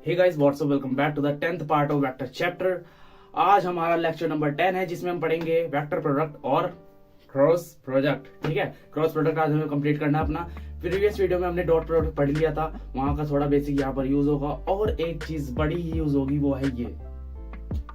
Hey guys what's up, welcome back to the 10th part of vector chapter. आज हमारा lecture number 10 है जिसमें हम पढ़ेंगे वेक्टर प्रोडक्ट और क्रॉस प्रोडक्ट। ठीक है, क्रॉस प्रोडक्ट आज हमें कंप्लीट करना है अपना। प्रीवियस वीडियो में हमने डॉट प्रोडक्ट पढ़ लिया था, वहां का थोड़ा बेसिक यहाँ पर यूज होगा और एक चीज बड़ी यूज होगी, वो है ये।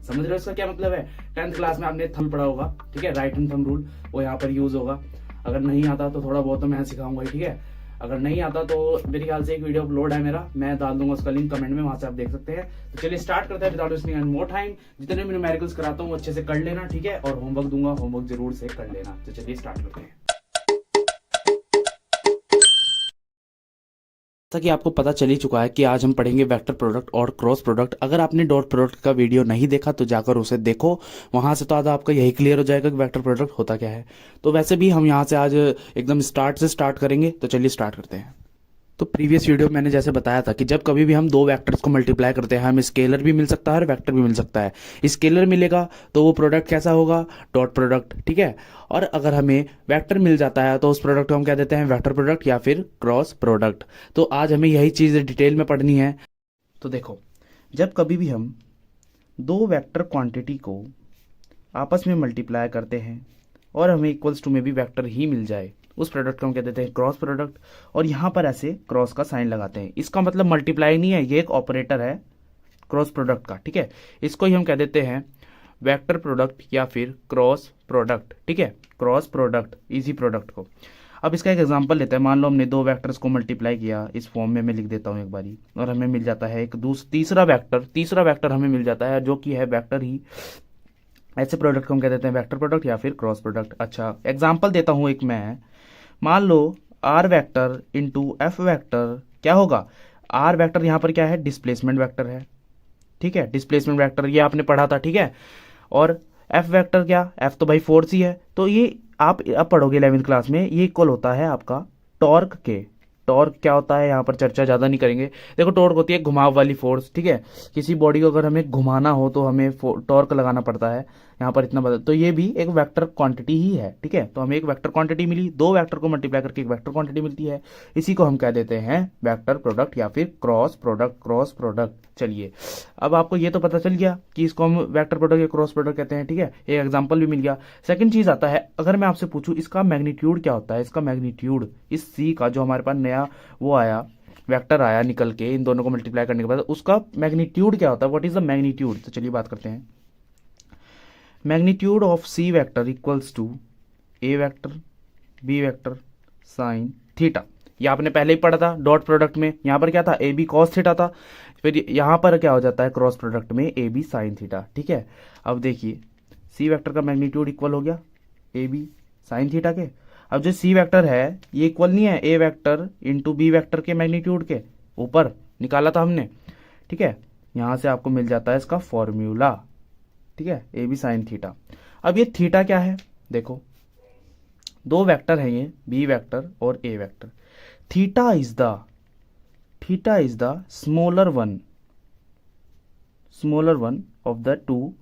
समझ रहे हो इसका क्या मतलब है? 10th क्लास में आपने थंब पढ़ा होगा, ठीक है, राइट हैंड थंब रूल, वो यहाँ पर यूज होगा। अगर नहीं आता तो थोड़ा बहुत तो मैं सिखाऊंगा, ठीक है। अगर नहीं आता तो मेरे ख्याल से एक वीडियो अपलोड है मेरा, मैं डाल दूंगा उसका लिंक कमेंट में, वहां से आप देख सकते हैं। तो चलिए स्टार्ट करते हैं without wasting any more time. जितने भी न्यूमेरिकल्स कराता हूँ अच्छे से कर लेना, ठीक है, और होमवर्क दूंगा, होमवर्क जरूर से कर लेना। तो चलिए स्टार्ट करते हैं। जैसा कि आपको पता चल ही चुका है कि आज हम पढ़ेंगे वेक्टर प्रोडक्ट और क्रॉस प्रोडक्ट। अगर आपने डॉट प्रोडक्ट का वीडियो नहीं देखा तो जाकर उसे देखो, वहां से तो आज आपका यही क्लियर हो जाएगा कि वेक्टर प्रोडक्ट होता क्या है। तो वैसे भी हम यहाँ से आज एकदम स्टार्ट से स्टार्ट करेंगे, तो चलिए स्टार्ट करते हैं। तो प्रीवियस वीडियो में मैंने जैसे बताया था कि जब कभी भी हम दो वेक्टर्स को मल्टीप्लाई करते हैं, हमें स्केलर भी मिल सकता है और वेक्टर भी मिल सकता है। स्केलर मिलेगा तो वो प्रोडक्ट कैसा होगा? डॉट प्रोडक्ट, ठीक है। और अगर हमें वेक्टर मिल जाता है तो उस प्रोडक्ट को हम क्या देते हैं? वेक्टर प्रोडक्ट या फिर क्रॉस प्रोडक्ट। तो आज हमें यही चीज़ डिटेल में पढ़नी है। तो देखो, जब कभी भी हम दो वेक्टर क्वांटिटी को आपस में मल्टीप्लाई करते हैं और हमें इक्वल्स टू में भी वेक्टर ही मिल जाए, उस प्रोडक्ट को हम क्या देते हैं? Cross product. और यहां पर ऐसे क्रॉस का साइन लगाते हैं। इसका मतलब मल्टीप्लाई नहीं है, ये एक ऑपरेटर है क्रॉस प्रोडक्ट का, ठीक है। इसको ही हम कह देते हैं वेक्टर प्रोडक्ट या फिर क्रॉस प्रोडक्ट, ठीक है, क्रॉस प्रोडक्ट, इजी प्रोडक्ट को। अब इसका एक एग्जांपल लेते हैं। मान लो हमने दो वेक्टर्स को मल्टीप्लाई किया, इस फॉर्म में मैं लिख देता हूं एक बारी, और हमें मिल जाता है एक तीसरा वेक्टर हमें मिल जाता है जो कि है वेक्टर ही। ऐसे प्रोडक्ट को हम कह देते हैं वेक्टर प्रोडक्ट या फिर क्रॉस प्रोडक्ट। अच्छा, एग्जांपल देता हूं एक मैं। मान लो R vector into F vector क्या होगा? आर वेक्टर यहां पर क्या है? डिस्प्लेसमेंट वेक्टर है, ठीक है, डिस्प्लेसमेंट वेक्टर, ये आपने पढ़ा था, ठीक है। और एफ वेक्टर क्या? एफ तो भाई फोर्स ही है, तो ये आप अब पढ़ोगे 11वीं क्लास में, ये इक्वल होता है आपका टॉर्क के। टॉर्क क्या होता है यहाँ पर चर्चा ज्यादा नहीं करेंगे। देखो, टॉर्क होती है घुमाव वाली फोर्स, ठीक है। किसी बॉडी को अगर हमें घुमाना हो तो हमें टॉर्क लगाना पड़ता है। यहाँ पर इतना बदल, तो ये भी एक वेक्टर क्वांटिटी ही है, ठीक है। तो हमें एक वेक्टर क्वांटिटी मिली, दो वेक्टर को मल्टीप्लाई करके एक वेक्टर क्वांटिटी मिलती है। इसी को हम कह देते हैं वेक्टर प्रोडक्ट या फिर क्रॉस प्रोडक्ट। क्रॉस प्रोडक्ट, चलिए अब आपको ये तो पता चल गया कि इसको हम वेक्टर प्रोडक्ट या क्रॉस प्रोडक्ट कहते हैं, ठीक है। एक एग्जांपल भी मिल गया। सेकंड चीज आता है, अगर मैं आपसे पूछूं इसका मैग्नीट्यूड क्या होता है? इसका मैग्नीट्यूड, इस सी का जो हमारे पास नया वो आया, वेक्टर आया निकल के, इन दोनों को मल्टीप्लाई करने के बाद उसका मैग्नीट्यूड क्या होता है? What is the magnitude? तो चलिए बात करते हैं। Magnitude of C vector equals to A vector B vector sine theta. ये आपने पहले ही पढ़ा था डॉट प्रोडक्ट में। यहां पर क्या था? ए बी कॉस थीटा था। फिर यहां पर क्या हो जाता है क्रॉस प्रोडक्ट में? ए बी साइन थीटा, ठीक है। अब देखिए, सी वेक्टर का मैग्नीट्यूड इक्वल हो गया ए बी साइन थीटा के। अब जो सी वेक्टर है ये इक्वल नहीं है ए वेक्टर इंटू बी वेक्टर के मैग्नीट्यूड के, ऊपर निकाला था हमने, ठीक है। यहां से आपको मिल जाता है इसका फॉर्मूला, ठीक है, ए बी साइन थीटा। अब ये थीटा क्या है? देखो, दो वेक्टर हैं ये, बी वेक्टर और A vector. Theta is the smaller one of the two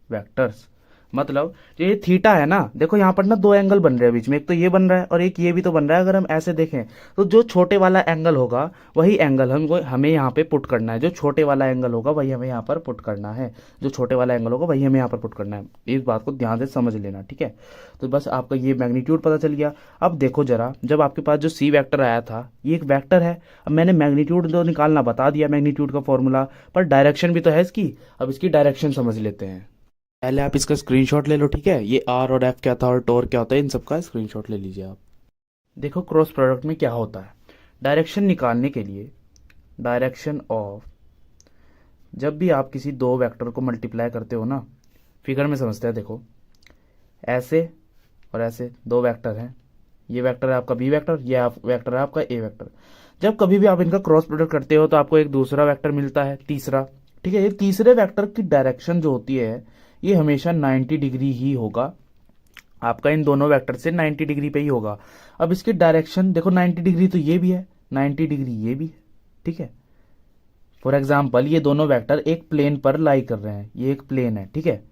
vectors. मतलब जो ये थीटा है ना, देखो यहां पर ना दो एंगल बन रहे हैं बीच में, एक तो ये बन रहा है और एक ये भी तो बन रहा है। अगर हम ऐसे देखें तो जो छोटे वाला एंगल होगा वही एंगल हमें यहाँ पे पुट करना है। जो छोटे वाला एंगल होगा वही हमें यहाँ पर पुट करना है। जो छोटे वाला एंगल होगा वही हमें यहाँ पर पुट करना है। इस बात को ध्यान से समझ लेना, ठीक है। तो बस आपका ये मैग्नीट्यूड पता चल गया। अब देखो जरा, जब आपके पास जो सी वेक्टर आया था ये एक वेक्टर है। अब मैंने मैग्नीट्यूड तो निकालना बता दिया, मैग्नीट्यूड का फॉर्मूला, पर डायरेक्शन भी तो है इसकी। अब इसकी डायरेक्शन समझ लेते हैं। पहले आप इसका स्क्रीनशॉट ले लो, ठीक है। ये आर और एफ क्या था और टॉर्क क्या होता है, इन सबका स्क्रीनशॉट ले लीजिए आप। देखो क्रॉस प्रोडक्ट में क्या होता है, डायरेक्शन निकालने के लिए, डायरेक्शन ऑफ, जब भी आप किसी दो वेक्टर को मल्टीप्लाई करते हो ना, फिगर में समझते हैं। देखो ऐसे और ऐसे दो वेक्टर हैं, ये वेक्टर है आपका बी वेक्टर, ये वेक्टर है आपका ए वेक्टर। जब कभी भी आप इनका क्रॉस प्रोडक्ट करते हो तो आपको एक दूसरा वेक्टर मिलता है, तीसरा, ठीक है। ये तीसरे वेक्टर की डायरेक्शन जो होती है ये हमेशा 90 डिग्री ही होगा, आपका इन दोनों वेक्टर से 90 डिग्री पे ही होगा। अब इसकी डायरेक्शन देखो, 90 डिग्री तो ये भी है, 90 डिग्री ये भी है, ठीक है। फॉर एग्जाम्पल ये दोनों वेक्टर एक प्लेन पर लाई कर रहे हैं, ये एक प्लेन है, ठीक है,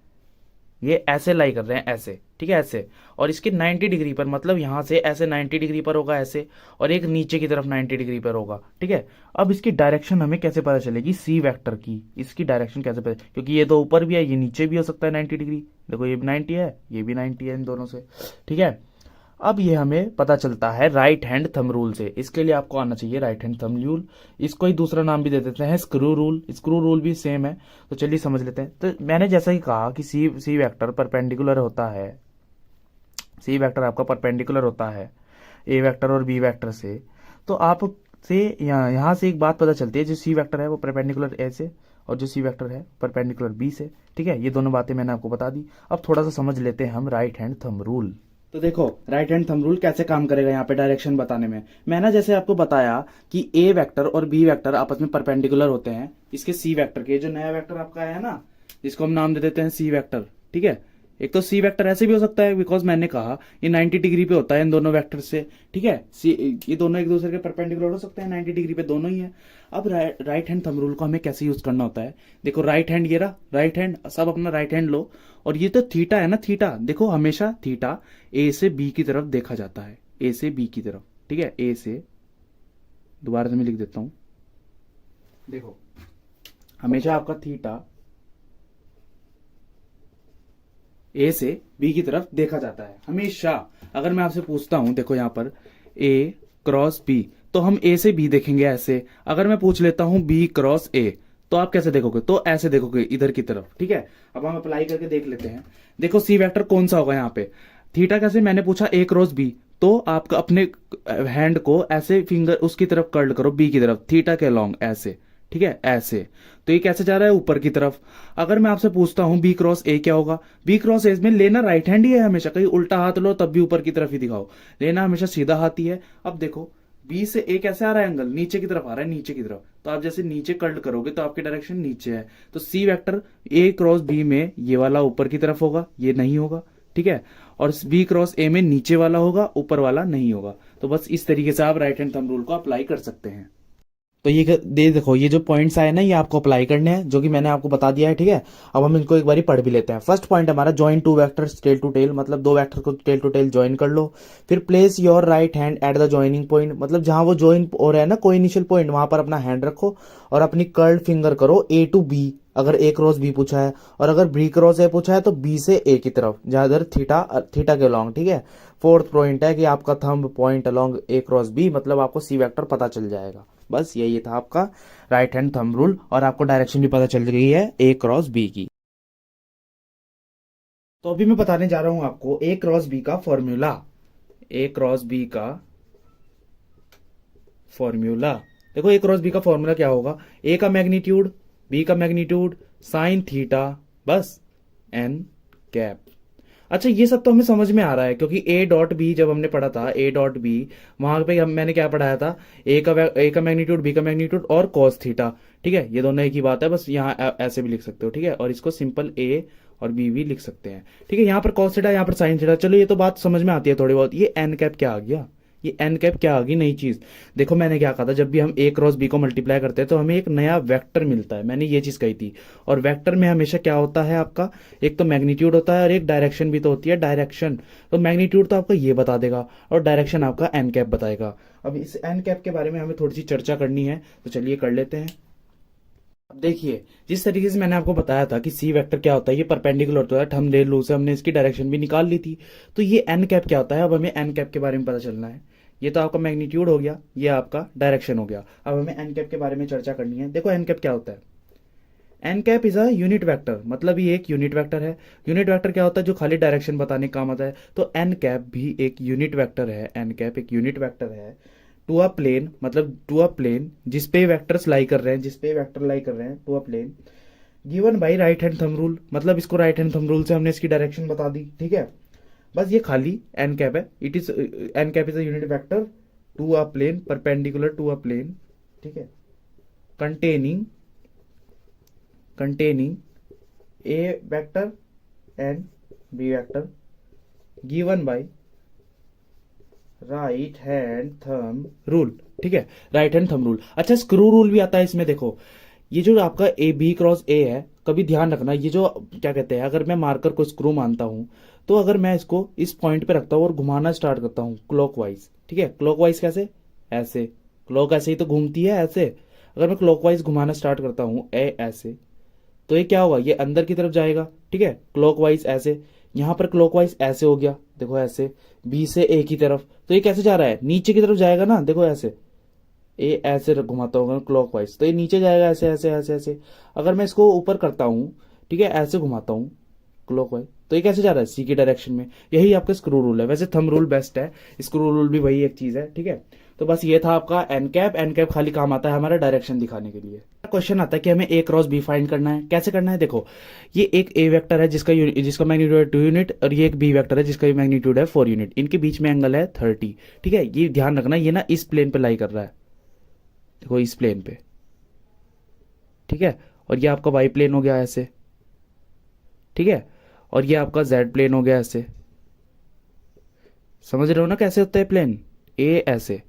ये ऐसे लाई कर रहे हैं, ऐसे, ठीक है, ऐसे। और इसके 90 डिग्री पर, मतलब यहाँ से ऐसे 90 डिग्री पर होगा ऐसे, और एक नीचे की तरफ 90 डिग्री पर होगा, ठीक है। अब इसकी डायरेक्शन हमें कैसे पता चलेगी, सी वेक्टर की, इसकी डायरेक्शन कैसे पता, क्योंकि ये तो ऊपर भी है, ये नीचे भी हो सकता है 90 डिग्री। देखो ये भी 90 है, ये भी 90 है, इन दोनों से, ठीक है। अब ये हमें पता चलता है राइट हैंड थंब रूल से। इसके लिए आपको आना चाहिए राइट हैंड थंब रूल। इसको ही दूसरा नाम भी दे देते हैं स्क्रू रूल। स्क्रू रूल भी सेम है, तो चलिए समझ लेते हैं। तो मैंने जैसा ही कहा कि सी वेक्टर परपेंडिकुलर होता है, सी वेक्टर आपका परपेंडिकुलर होता है ए वेक्टर और बी वेक्टर से। तो आप से यहाँ से एक बात पता चलती है, जो सी वेक्टर है वो परपेंडिकुलर ए से, और जो सी वेक्टर है परपेंडिकुलर बी से, ठीक है। ये दोनों बातें मैंने आपको बता दी। अब थोड़ा सा समझ लेते हैं हम राइट हैंड थंब रूल। तो देखो राइट हैंड थंब रूल कैसे काम करेगा यहाँ पे डायरेक्शन बताने में। मैंने जैसे आपको बताया कि ए वेक्टर और बी वेक्टर आपस में परपेंडिकुलर होते हैं इसके सी वेक्टर के। जो नया वेक्टर आपका है ना, जिसको हम नाम दे देते हैं सी वेक्टर, ठीक है। एक तो सी वेक्टर ऐसे भी हो सकता है, बिकॉज मैंने कहा ये 90 डिग्री पे होता है इन दोनों वेक्टर से, ठीक है। ये दोनों एक दूसरे के परपेंडिकुलर हो सकते हैं, 90 डिग्री पे दोनों ही है। अब राइट हैंड थंब रूल को हमें कैसे यूज करना होता है, देखो राइट हैंड, ये रहा राइट हैंड, सब अपना राइट हैंड लो, और ये तो थीटा है ना, थीटा देखो हमेशा थीटा ए से बी की तरफ देखा जाता है, ए से बी की तरफ, ठीक है। ए से, दोबारा से मैं लिख देता हूं, देखो हमेशा आपका थीटा ए से बी की तरफ देखा जाता है हमेशा। अगर मैं आपसे पूछता हूं, देखो यहां पर ए क्रॉस बी, तो हम ए से बी देखेंगे ऐसे। अगर मैं पूछ लेता हूं बी क्रॉस ए, तो आप कैसे देखोगे, तो ऐसे देखोगे इधर की तरफ, ठीक है। अब हम अप्लाई करके देख लेते हैं। देखो सी वेक्टर कौन सा होगा यहाँ पे, थीटा कैसे, मैंने पूछा ए क्रॉस बी, तो आपका अपने हैंड को ऐसे फिंगर उसकी तरफ कर्ल करो, बी की तरफ, थीटा के अलॉन्ग ऐसे, ठीक है, ऐसे। तो ये कैसे जा रहा है, ऊपर की तरफ। अगर मैं आपसे पूछता हूं बी क्रॉस ए क्या होगा, बी क्रॉस ए में लेना राइट हैंड ही है हमेशा, कहीं उल्टा हाथ लो तब भी ऊपर की तरफ ही दिखाओ, लेना हमेशा सीधा हाथ ही है। अब देखो बी से ए कैसे आ रहा है एंगल, नीचे की तरफ आ रहा है, नीचे की तरफ, तो आप जैसे नीचे कर्ल करोगे तो आपकी डायरेक्शन नीचे है। तो C vector A cross B में ये वाला ऊपर की तरफ होगा, ये नहीं होगा, ठीक है। और बी क्रॉस ए में नीचे वाला होगा, ऊपर वाला नहीं होगा। तो बस इस तरीके से आप राइट हैंड थंब रूल को अप्लाई कर सकते हैं। तो ये देखो ये जो पॉइंट्स आए ना, ये आपको अप्लाई करने हैं, जो कि मैंने आपको बता दिया है, ठीक है। अब हम इनको एक बार पढ़ भी लेते हैं। फर्स्ट पॉइंट हमारा join two vectors tail to tail, मतलब दो वेक्टर को टेल टू टेल ज्वाइन कर लो। फिर place your right hand at the joining point, मतलब जहां वो ज्वाइन हो रहा है ना कोई इनिशियल पॉइंट, वहां पर अपना हैंड रखो और अपनी कर्ल्ड फिंगर करो ए टू बी, अगर ए क्रॉस बी पूछा है, और अगर बी क्रॉस ए पूछा है तो बी से ए की तरफ, जहां इधर थीटा के अलॉन्ग, ठीक है। फोर्थ पॉइंट है कि आपका thumb point along A cross B, मतलब आपको सी वेक्टर पता चल जाएगा। बस यही था आपका राइट हैंड थंब रूल, और आपको डायरेक्शन भी पता चल गई है ए क्रॉस बी की। तो अभी मैं बताने जा रहा हूं आपको ए क्रॉस बी का फॉर्मूला। ए क्रॉस बी का फॉर्मूला, देखो ए क्रॉस बी का फॉर्मूला क्या होगा, ए का मैग्नीट्यूड, बी का मैग्नीट्यूड, साइन थीटा, बस एन कैप। अच्छा ये सब तो हमें समझ में आ रहा है, क्योंकि ए डॉट बी जब हमने पढ़ा था, ए डॉट बी, वहां पे मैंने क्या पढ़ाया था, ए का मैग्नीट्यूड, बी का मैग्नीट्यूड और कॉस थीटा, ठीक है। ये दोनों एक ही बात है, बस यहाँ ऐसे भी लिख सकते हो, ठीक है। और इसको सिंपल ए और बी भी लिख सकते हैं, ठीक है। यहाँ पर कॉस थीटा, यहाँ पर साइन थीटा, चलो ये तो बात समझ में आती है थोड़ी बहुत। ये एन कैप क्या आ गया, ये एन कैप क्या आ गई नई चीज। देखो मैंने क्या कहा था, जब भी हम ए क्रॉस बी को मल्टीप्लाई करते हैं तो हमें एक नया वेक्टर मिलता है, मैंने ये चीज कही थी। और वेक्टर में हमेशा क्या होता है आपका, एक तो मैग्नीट्यूड होता है और एक डायरेक्शन भी तो होती है, डायरेक्शन। तो मैग्नीट्यूड तो आपका ये बता देगा और डायरेक्शन आपका एन कैप बताएगा। अब इस एन कैप के बारे में हमें थोड़ी सी चर्चा करनी है, तो चलिए कर लेते हैं। अब देखिए जिस तरीके से मैंने आपको बताया था कि सी वेक्टर क्या होता है, ये परपेंडिकुलर होता है, थंब रूल से हमने इसकी डायरेक्शन भी निकाल ली थी। तो ये एन कैप क्या होता है, अब हमें एन कैप के बारे में पता चलना है। ये तो आपका मैग्नीट्यूड हो गया, ये आपका डायरेक्शन हो गया। अब हमें एन कैप के बारे में चर्चा करनी है। देखो एन कैप क्या होता है, N cap is a unit vector, मतलब ये एक यूनिट वेक्टर है। यूनिट वेक्टर क्या होता है, जो खाली डायरेक्शन बताने का काम आता है। तो एन कैप भी एक यूनिट वेक्टर है, एन कैप एक यूनिट वेक्टर है टू अ प्लेन, मतलब टू अ प्लेन जिसपे वेक्टर्स लाई कर रहे हैं, जिसपे वेक्टर लाई कर रहे हैं, to a plane given by right hand thumb rule, मतलब इसको राइट हैंड थंब रूल से हमने इसकी डायरेक्शन बता दी, ठीक है। बस ये खाली एन कैप है, it is N cap is a unit vector to a plane perpendicular to a plane, ठीक है, containing a vector and b vector given by right hand thumb rule, ठीक है, राइट हैंड थंब रूल। अच्छा screw rule भी आता है इसमें। देखो ये जो आपका ए बी क्रॉस ए है, कभी ध्यान रखना, ये जो क्या कहते हैं, अगर मैं मार्कर को स्क्रू मानता हूं तो अगर मैं इसको इस पॉइंट पे रखता हूँ और घुमाना स्टार्ट करता हूँ क्लॉकवाइज, ठीक है, क्लॉकवाइज कैसे, ऐसे, क्लॉक ऐसे ही तो घूमती है ऐसे, अगर मैं क्लॉकवाइज घुमाना स्टार्ट करता हूँ ऐसे, तो ये क्या होगा, ये अंदर की तरफ जाएगा, ठीक है, क्लॉकवाइज ऐसे, यहां पर क्लॉकवाइज ऐसे हो गया, देखो ऐसे, बी से ए की तरफ, तो ये कैसे जा रहा है, नीचे की तरफ जाएगा ना, देखो ऐसे, ए ऐसे घुमाता होगा क्लॉकवाइज, तो ये नीचे जाएगा ऐसे ऐसे ऐसे ऐसे। अगर मैं इसको ऊपर करता हूँ, ठीक है, ऐसे घुमाता हूँ क्लॉकवाइज, तो ये कैसे जा रहा है, सी की डायरेक्शन में। यही आपका स्क्रू रूल है, वैसे थंब रूल बेस्ट है, स्क्रू रूल भी वही एक चीज है, ठीक है। तो बस ये था आपका एन कैप। एन कैप खाली काम आता है हमारा डायरेक्शन दिखाने के लिए। क्वेश्चन आता है कि हमें ए क्रॉस बी फाइंड करना है, कैसे करना है, देखो ये एक ए वेक्टर है जिसका मैग्नीट्यूड है 2 यूनिट, और ये एक बी वेक्टर है जिसका मैग्नीट्यूड है 4 यूनिट, इनके बीच में एंगल है 30, ठीक है। ये ध्यान रखना, ये ना इस प्लेन पे लाई कर रहा है, देखो इस प्लेन पे, ठीक है, और ये आपका वाई प्लेन हो गया ऐसे, ठीक है, और ये आपका जेड प्लेन हो गया ऐसे। समझ रहे हो ना कैसे होता है प्लेन, ए ऐसे,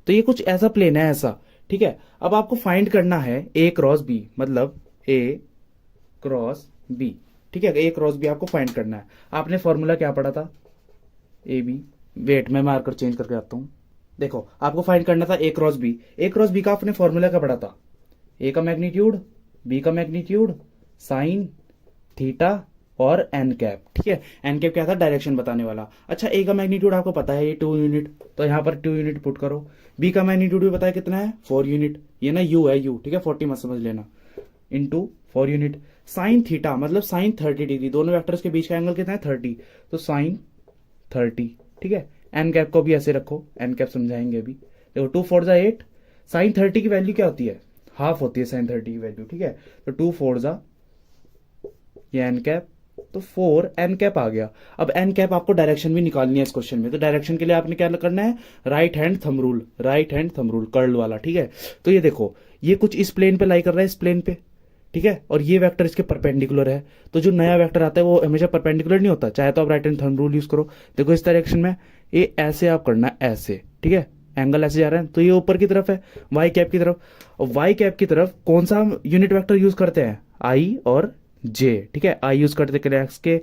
तो ये कुछ ऐसा प्लेन है ऐसा, ठीक है। अब आपको फाइंड करना है ए क्रॉस बी, मतलब ए क्रॉस बी, ठीक है, ए क्रॉस बी आपको फाइंड करना है। आपने फॉर्मूला क्या पढ़ा था, ए बी, वेट मैं मार्कर चेंज करके आता हूं। देखो आपको फाइंड करना था ए क्रॉस बी, ए क्रॉस बी का आपने फॉर्मूला क्या पढ़ा था, ए का मैग्नीट्यूड, बी का मैग्नीट्यूड, साइन थीटा और एन कैप, ठीक है। एन कैप क्या था, डायरेक्शन बताने वाला। अच्छा ए का मैग्नीट्यूड आपको पता है, ये 2 यूनिट, तो यहां पर 2 यूनिट पुट करो। बी का मैग्नीट्यूड भी पता है कितना है, 4 यूनिट, ये ना यू है, यू, ठीक है, 40 मत समझ लेना, इंटू 4 यूनिट। साइन थीटा मतलब साइन 30 डिग्री, दोनों वेक्टर्स के बीच का एंगल कितना है, 30, तो साइन 30, ठीक है। एन कैप को भी ऐसे रखो, एन कैप समझाएंगे अभी। देखो 2 4 जा 8, साइन 30 की वैल्यू क्या होती है, हाफ होती है साइन 30 की वैल्यू, ठीक है। तो 2 4 जा, ये एन कैप, तो 4 एन कैप आ गया। अब एन कैप आपको डायरेक्शन भी निकालनी है इस क्वेश्चन में, तो डायरेक्शन के लिए आपने क्या करना है, right hand thumb rule, right hand thumb rule curl वाला, ठीक है। तो ये देखो ये कुछ इस प्लेन पे लाई कर रहा है, इस प्लेन पे, ठीक है, और ये वेक्टर इसके परपेंडिकुलर है। तो जो नया वेक्टर आता है वो हमेशा परपेंडिकुलर नहीं होता, चाहे तो आप right hand thumb rule use करो। देखो इस डायरेक्शन में ये ऐसे आप करना ऐसे, ठीक है, एंगल ऐसे जा रहा है, तो ये ऊपर की तरफ है, वाई कैप की तरफ। और वाई कैप की तरफ कौन सा हम यूनिट वेक्टर यूज करते हैं, आई और जे, ठीक है। आई यूज करते हैं एक्स के,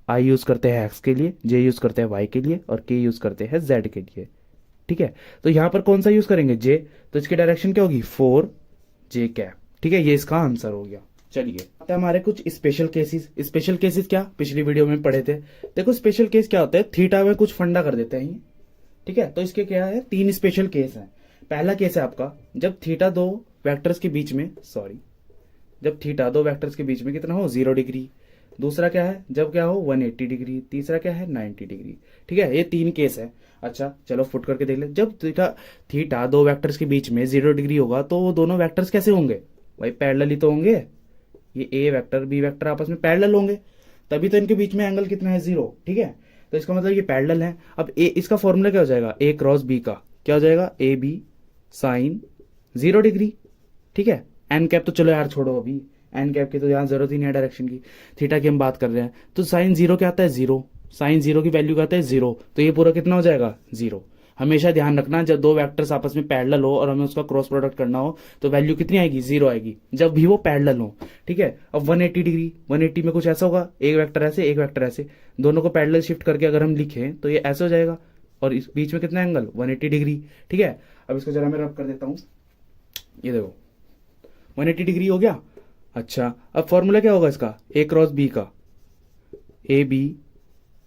आई यूज करते हैं एक्स के लिए, जे यूज करते हैं वाई के लिए, और के यूज करते हैं जेड के लिए, ठीक है। तो यहां पर कौन सा यूज करेंगे, जे, तो इसकी डायरेक्शन क्या होगी, 4 जे कैप, ठीक है। ये इसका आंसर हो गया। चलिए हमारे कुछ स्पेशल केसेस, स्पेशल केसेस क्या पिछली वीडियो में पढ़े थे। देखो स्पेशल केस क्या होता है, थीटा में कुछ फंडा कर देते हैं, ठीक है। तो इसके क्या है, 3 स्पेशल केस हैं। पहला केस है आपका जब थीटा दो वेक्टर्स के बीच में, सॉरी, जब थीटा दो वेक्टर्स के बीच में कितना हो, 0 डिग्री। दूसरा क्या है, जब क्या हो 180 डिग्री। तीसरा क्या है, 90 डिग्री, ठीक है। ये 3 केस है। अच्छा चलो फुट करके देख ले। जब थीटा दो वेक्टर्स के बीच में 0 डिग्री होगा तो वो दोनों वेक्टर्स कैसे होंगे, भाई पैरेलल ही तो होंगे। ये ए वेक्टर बी वेक्टर आपस में पैरेलल होंगे, तभी तो इनके बीच में एंगल कितना है, 0, ठीक है। तो इसका मतलब ये पैरेलल है। अब ए, इसका फॉर्मूला क्या हो जाएगा, ए क्रॉस बी का क्या हो जाएगा, ए बी साइन 0 डिग्री, ठीक है। एन कैप तो चलो यार छोड़ो, अभी एन कैप की तो यहां जरूरत ही नहीं है डायरेक्शन की, थीटा की हम बात कर रहे हैं। तो साइन 0 क्या आता है, 0, साइन 0 की वैल्यू क्या आता है, 0, तो ये पूरा कितना हो जाएगा, 0। हमेशा ध्यान रखना जब दो वेक्टर्स आपस में पैरेलल हो और हमें उसका क्रॉस प्रोडक्ट करना हो तो वैल्यू कितनी आएगी, 0 आएगी, जब भी वो पैरेलल हो, ठीक है। अब 180 डिग्री, 180 में कुछ ऐसा होगा, एक वेक्टर ऐसे एक वेक्टर ऐसे, दोनों को पैरेलल शिफ्ट करके अगर हम लिखें तो ये ऐसे हो जाएगा, और इस बीच में कितना एंगल, 180 डिग्री, ठीक है। अब इसको जरा मैं रब कर देता हूं, ये देखो 180 डिग्री हो गया। अच्छा अब फॉर्मूला क्या होगा इसका, ए क्रॉस बी का, ए बी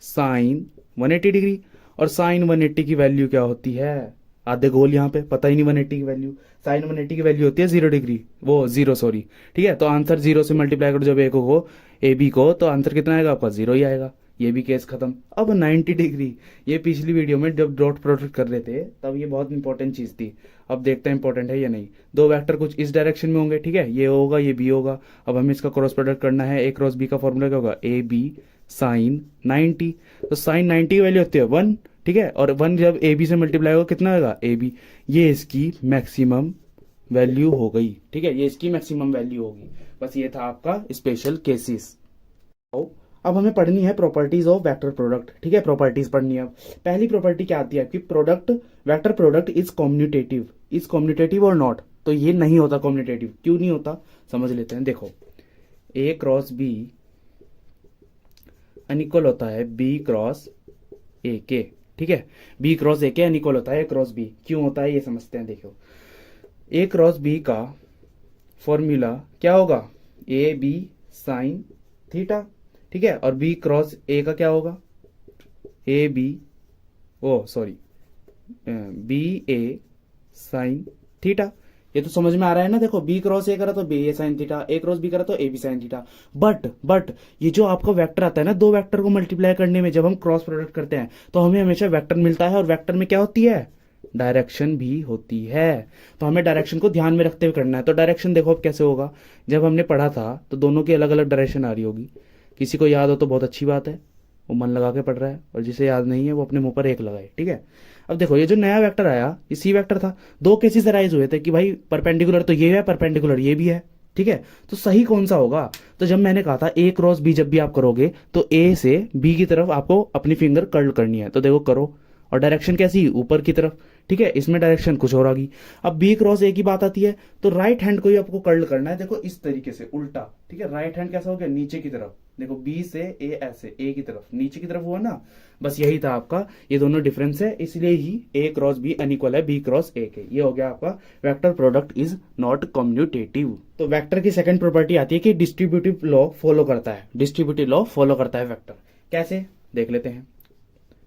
साइन 180 डिग्री, और साइन 180 की वैल्यू क्या होती है, आधे गोल यहाँ पे पता ही नहीं, 180 की वैल्यू, साइन 180 की वैल्यू होती है 0 डिग्री, वो 0 सॉरी, ठीक है। तो आंसर 0 से मल्टीप्लाई करो जब ए को, ए बी को, तो आंसर कितना आएगा आपका, 0 ही आएगा। ये भी केस खत्म। अब 90 डिग्री, ये पिछली वीडियो में जब डॉट प्रोडक्ट कर रहे थे तब ये बहुत इंपॉर्टेंट चीज थी, अब देखते हैं इंपॉर्टेंट है या नहीं। दो वेक्टर कुछ इस डायरेक्शन में होंगे, ठीक है, ये होगा ये बी होगा। अब हमें इसका क्रॉस प्रोडक्ट करना है, ए क्रॉस बी का फॉर्मूला क्या होगा, ए बी साइन 90, तो साइन 90 की वैल्यू होती है 1, ठीक है, और 1 जब ए बी से मल्टीप्लाई होगा कितना होगा, ए बी, ये इसकी मैक्सिमम वैल्यू हो गई, ठीक है, ये इसकी मैक्सिमम वैल्यू होगी। बस ये था आपका स्पेशल केसेस। अब हमें पढ़नी है प्रॉपर्टीज ऑफ वेक्टर प्रोडक्ट, ठीक है, प्रॉपर्टीज पढ़नी है। पहली प्रॉपर्टी क्या आती है आपकी, product, vector product is commutative और नॉट। तो ये नहीं होता कॉम्यूटेटिव, क्यों नहीं होता समझ लेते हैं। देखो ए क्रॉस बी अनइक्वल होता है बी क्रॉस ए के, ठीक है। बी क्रॉस ए के अनइक्वल होता है ए क्रॉस बी। क्यों होता है ये समझते हैं। देखो ए क्रॉस बी का फॉर्मूला क्या होगा, ए बी साइन थीटा, ठीक है। और बी क्रॉस ए का क्या होगा, A B B A sine theta. ये तो समझ में आ रहा है ना। देखो बी क्रॉस ए करा तो B A sine theta, A cross B करा तो A B sine theta. But ये जो आपका वेक्टर आता है ना, दो वेक्टर को मल्टीप्लाई करने में जब हम क्रॉस प्रोडक्ट करते हैं तो हमें हमेशा वेक्टर मिलता है, और वेक्टर में क्या होती है, डायरेक्शन भी होती है। तो हमें डायरेक्शन को ध्यान में रखते हुए करना है। तो डायरेक्शन देखो अब कैसे होगा, जब हमने पढ़ा था तो दोनों की अलग अलग डायरेक्शन आ रही होगी। किसी को याद हो तो बहुत अच्छी बात है, वो मन लगा के पढ़ रहा है, और जिसे याद नहीं है वो अपने मुंह पर एक लगाए, ठीक है। अब देखो ये जो नया वेक्टर आया ये सी वेक्टर था। दो केसेस अराइज हुए थे कि भाई परपेंडिकुलर तो ये है, परपेंडिकुलर ये भी है, ठीक है। तो सही कौन सा होगा, तो जब मैंने कहा था ए क्रॉस बी जब भी आप करोगे तो ए से बी की तरफ आपको अपनी फिंगर कर्ल करनी है। तो देखो करो, और डायरेक्शन कैसी, ऊपर की तरफ, ठीक है। इसमें डायरेक्शन कुछ और आ गई। अब बी क्रॉस ए की बात आती है तो राइट हैंड को ही आपको कर्ल करना है। देखो इस तरीके से उल्टा, ठीक है। राइट हैंड कैसा हो गया, नीचे की तरफ। देखो बी से ए ऐसे, ए की तरफ नीचे की तरफ हुआ ना। बस यही था आपका, ये दोनों डिफरेंस है, इसलिए ही ए क्रॉस बी अनइक्वल है बी क्रॉस ए के। ये हो गया आपका vector product is not commutative. तो वेक्टर की सेकंड प्रॉपर्टी आती है कि डिस्ट्रीब्यूटिव लॉ फॉलो करता है। डिस्ट्रीब्यूटिव लॉ फॉलो करता है वेक्टर, कैसे देख लेते हैं।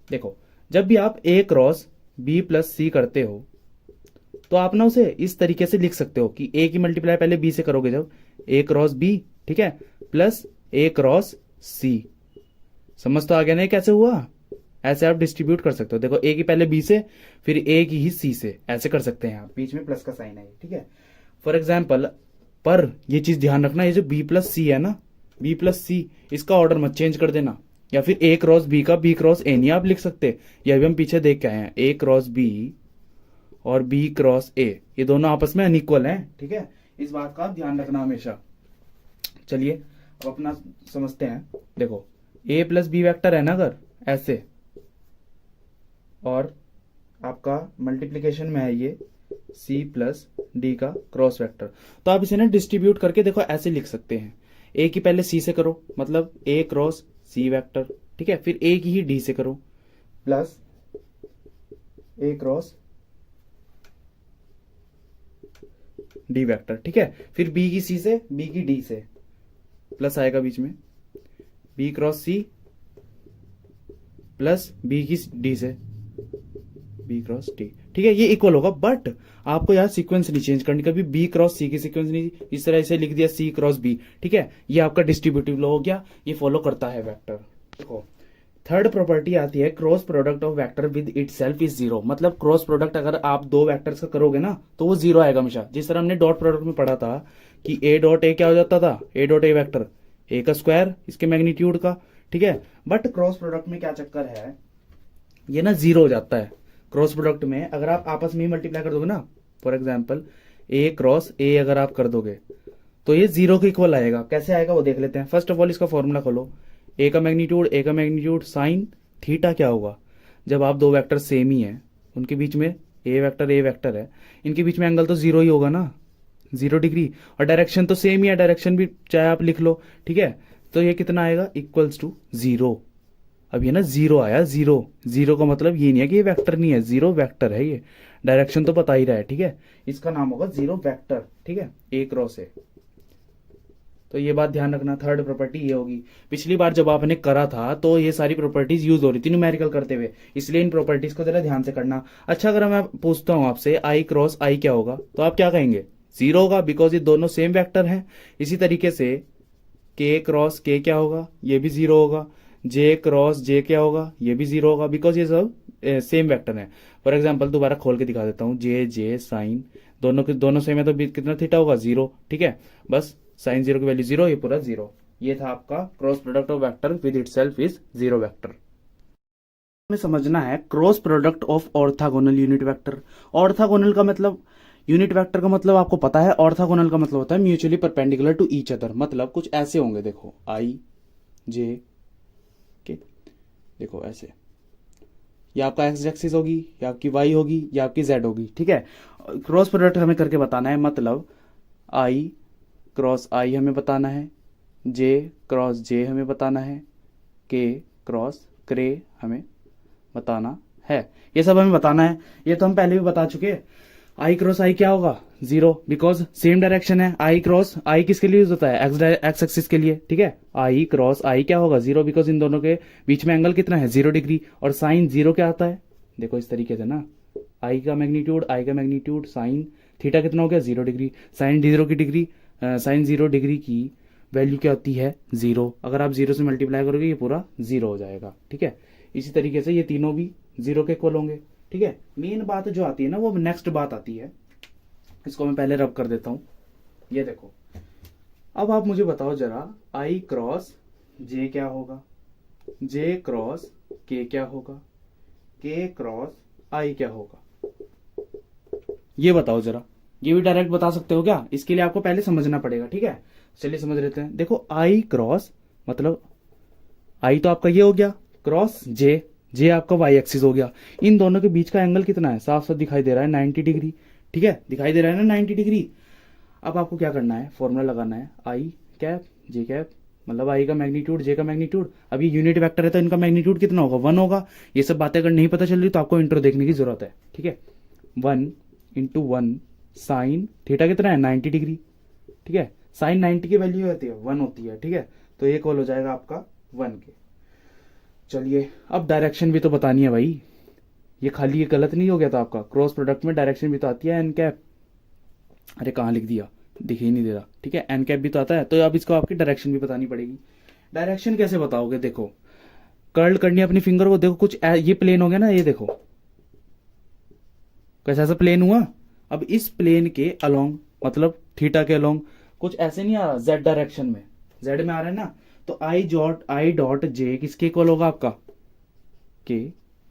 देखो जब भी आप ए क्रॉस बी प्लस सी करते हो तो आप ना उसे इस तरीके से लिख सकते हो कि ए की मल्टीप्लाई पहले बी से करोगे, जब ए क्रॉस बी, ठीक है, प्लस ए क्रॉस सी। समझ तो आ गया नहीं कैसे हुआ, ऐसे आप डिस्ट्रीब्यूट कर सकते हो। देखो ए की पहले बी से, फिर ए की ही सी से, ऐसे कर सकते हैं आप। बीच में प्लस का साइन है, ठीक है। फॉर एग्जाम्पल, पर ये चीज ध्यान रखना, ये जो बी प्लस सी है ना, बी प्लस सी, इसका ऑर्डर मत चेंज कर देना। या फिर ए क्रॉस बी का बी क्रॉस ए नहीं आप लिख सकते, यह भी हम पीछे देख के आए हैं। ए क्रॉस बी और बी क्रॉस ए ये दोनों आपस में अनइक्वल हैं, ठीक है। इस बात का ध्यान रखना हमेशा। चलिए अब अपना समझते हैं। देखो ए प्लस बी वेक्टर है ना अगर ऐसे, और आपका मल्टीप्लीकेशन में है ये सी प्लस डी का क्रॉस वेक्टर, तो आप इसे ना डिस्ट्रीब्यूट करके देखो ऐसे लिख सकते हैं। ए की पहले सी से करो, मतलब ए क्रॉस सी वेक्टर, ठीक है। फिर ए की ही डी से करो, प्लस ए क्रॉस डी वेक्टर, ठीक है। फिर बी की सी से, बी की डी से, प्लस आएगा बीच में B cross C plus B की डी से बी क्रॉस डी, ठीक है। ये इक्वल होगा, बट आपको यार सीक्वेंस नहीं चेंज करनी, कभी बी क्रॉस सी की सीक्वेंस नहीं, इस तरह से लिख दिया सी क्रॉस बी, ठीक है। ये आपका डिस्ट्रीब्यूटिव लॉ हो गया, ये फॉलो करता है वेक्टर। देखो थर्ड प्रॉपर्टी आती है cross product of vector with itself is zero. मतलब क्रॉस प्रोडक्ट अगर आप दो वेक्टर्स का करोगे ना तो वो जीरो आएगा हमेशा। जिस तरह हमने डॉट प्रोडक्ट में पढ़ा था कि ए डॉट ए क्या हो जाता था, ए डॉट ए वेक्टर ए का स्क्वायर इसके मैग्नीट्यूड का, ठीक है। बट क्रॉस प्रोडक्ट में क्या चक्कर है, ये ना जीरो हो जाता है। क्रॉस प्रोडक्ट में अगर आप आपस में ही मल्टीप्लाई कर दोगे ना, फॉर एग्जाम्पल ए क्रॉस ए अगर आप कर दोगे तो ये जीरो के इक्वल आएगा। कैसे आएगा वो देख लेते हैं। फर्स्ट ऑफ ऑल इसका फॉर्मूला खोलो, ए का मैग्नीट्यूड साइन थीटा क्या होगा, जब आप दो वेक्टर सेम ही हैं, उनके बीच में ए वेक्टर है, इनके बीच में एंगल तो जीरो ही होगा ना, 0 डिग्री, और डायरेक्शन तो सेम ही है, डायरेक्शन भी चाहे आप लिख लो, ठीक है। तो ये कितना आएगा, इक्वल्स टू जीरो। अब ये ना जीरो आया, जीरो का मतलब ये नहीं है कि ये वेक्टर नहीं है, जीरो वेक्टर है, ये डायरेक्शन तो बता ही रहा है, ठीक है। इसका नाम होगा जीरो वेक्टर, ठीक है, ए क्रॉस ए। तो ये बात ध्यान रखना, थर्ड प्रॉपर्टी ये होगी। पिछली बार जब आपने करा था तो ये सारी प्रॉपर्टीज यूज हो रही थी न्यूमेरिकल करते हुए, इसलिए इन प्रॉपर्टीज को जरा ध्यान से करना। अच्छा अगर मैं पूछता हूं आपसे आई क्रॉस आई क्या होगा, तो आप क्या कहेंगे, जीरो होगा, बिकॉज ये दोनों सेम वेक्टर हैं। इसी तरीके से के क्रॉस के क्या होगा, ये भी जीरो होगा। जे क्रॉस जे क्या होगा, ये भी जीरो होगा, बिकॉज ये सब सेम वेक्टर है। फॉर एग्जाम्पल दोबारा खोल के दिखा देता हूँ, जे साइन दोनों सेम है, तो कितना थीटा होगा, जीरो, ठीक है। बस साइन जीरो की वैल्यू जीरो, ये पूरा जीरो। ये था आपका cross product of vector with itself is zero vector. हमें समझना है cross product of orthogonal unit vector. Orthogonal का मतलब, यूनिट वेक्टर का मतलब आपको पता है, ऑर्थोगोनल का मतलब होता है mutually perpendicular to each other. मतलब कुछ ऐसे होंगे, देखो आई जे के, देखो ऐसे, या आपका एक्स एक्सिस होगी, या आपकी वाई होगी, या आपकी जेड होगी, ठीक है। क्रॉस प्रोडक्ट हमें करके बताना है, मतलब आई क्रॉस आई हमें बताना है, जे क्रॉस जे हमें बताना है, के क्रॉस क्रे हमें बताना है। ये सब हमें बताना है, ये तो हम पहले भी बता चुके हैं। आई क्रॉस आई क्या होगा, 0, बिकॉज सेम डायरेक्शन है। आई क्रॉस आई किसके लिए यूज होता है, एक्स एक्सिस के लिए, ठीक है। आई क्रॉस आई क्या होगा, 0, बिकॉज इन दोनों के बीच में एंगल कितना है, 0 डिग्री। और साइन 0 क्या आता है, देखो इस तरीके से ना, आई का मैग्नीट्यूड साइन थीटा कितना हो गया, 0 डिग्री। साइन 0 डिग्री की वैल्यू क्या होती है, 0। अगर आप 0 से मल्टीप्लाई करोगे ये पूरा 0 हो जाएगा, ठीक है। इसी तरीके से ये तीनों भी 0 के इक्वल होंगे, ठीक है। मेन बात जो आती है ना वो नेक्स्ट बात आती है, इसको मैं पहले रब कर देता हूं। ये देखो, अब आप मुझे बताओ जरा, आई क्रॉस जे क्या होगा, जे क्रॉस के क्या होगा, के क्रॉस आई क्या होगा, ये बताओ जरा। ये भी डायरेक्ट बता सकते हो क्या, इसके लिए आपको पहले समझना पड़ेगा, ठीक है। चलिए समझ लेते हैं। देखो आई क्रॉस मतलब आई तो आपका ये हो गया, क्रॉस जे आपका वाई एक्सिस हो गया। इन दोनों के बीच का एंगल कितना है, साफ साफ दिखाई दे रहा है 90 डिग्री, ठीक है, दिखाई दे रहा है ना 90 डिग्री। अब आपको क्या करना है, फॉर्मूला लगाना है, आई कैप जे कैप, मतलब आई का मैग्नीट्यूड जे का मैग्नीट्यूड। अब ये यूनिट वेक्टर है तो इनका मैग्नीट्यूड कितना होगा, 1 होगा। ये सब बातें अगर नहीं पता चल रही तो आपको इंट्रो देखने की जरूरत है, ठीक है। 1 × 1 साइन थीटा कितना है, 90 डिग्री, ठीक है। साइन 90 की वैल्यू होती है 1 होती है, ठीक है। तो ये इक्वल हो जाएगा आपका 1 के। चलिए अब डायरेक्शन भी तो बतानी है भाई, ये खाली ये गलत नहीं हो गया था आपका, क्रॉस प्रोडक्ट में डायरेक्शन भी तो आती है, एन कैप। अरे कहाँ लिख दिया, दिख ही नहीं दे रहा, ठीक है। एन कैप भी तो आता है, तो अब इसको आपकी डायरेक्शन भी बतानी पड़ेगी। डायरेक्शन कैसे बताओगे, देखो कर्ल करनी है अपनी फिंगर को, देखो कुछ ये प्लेन हो गया ना, ये देखो कैसा सा प्लेन हुआ। अब इस प्लेन के अलोंग मतलब थीटा के अलोंग कुछ ऐसे नहीं आ रहा, जेड डायरेक्शन में, जेड में आ रहा है ना, तो आई डॉट जे किसके इक्वल होगा आपका, के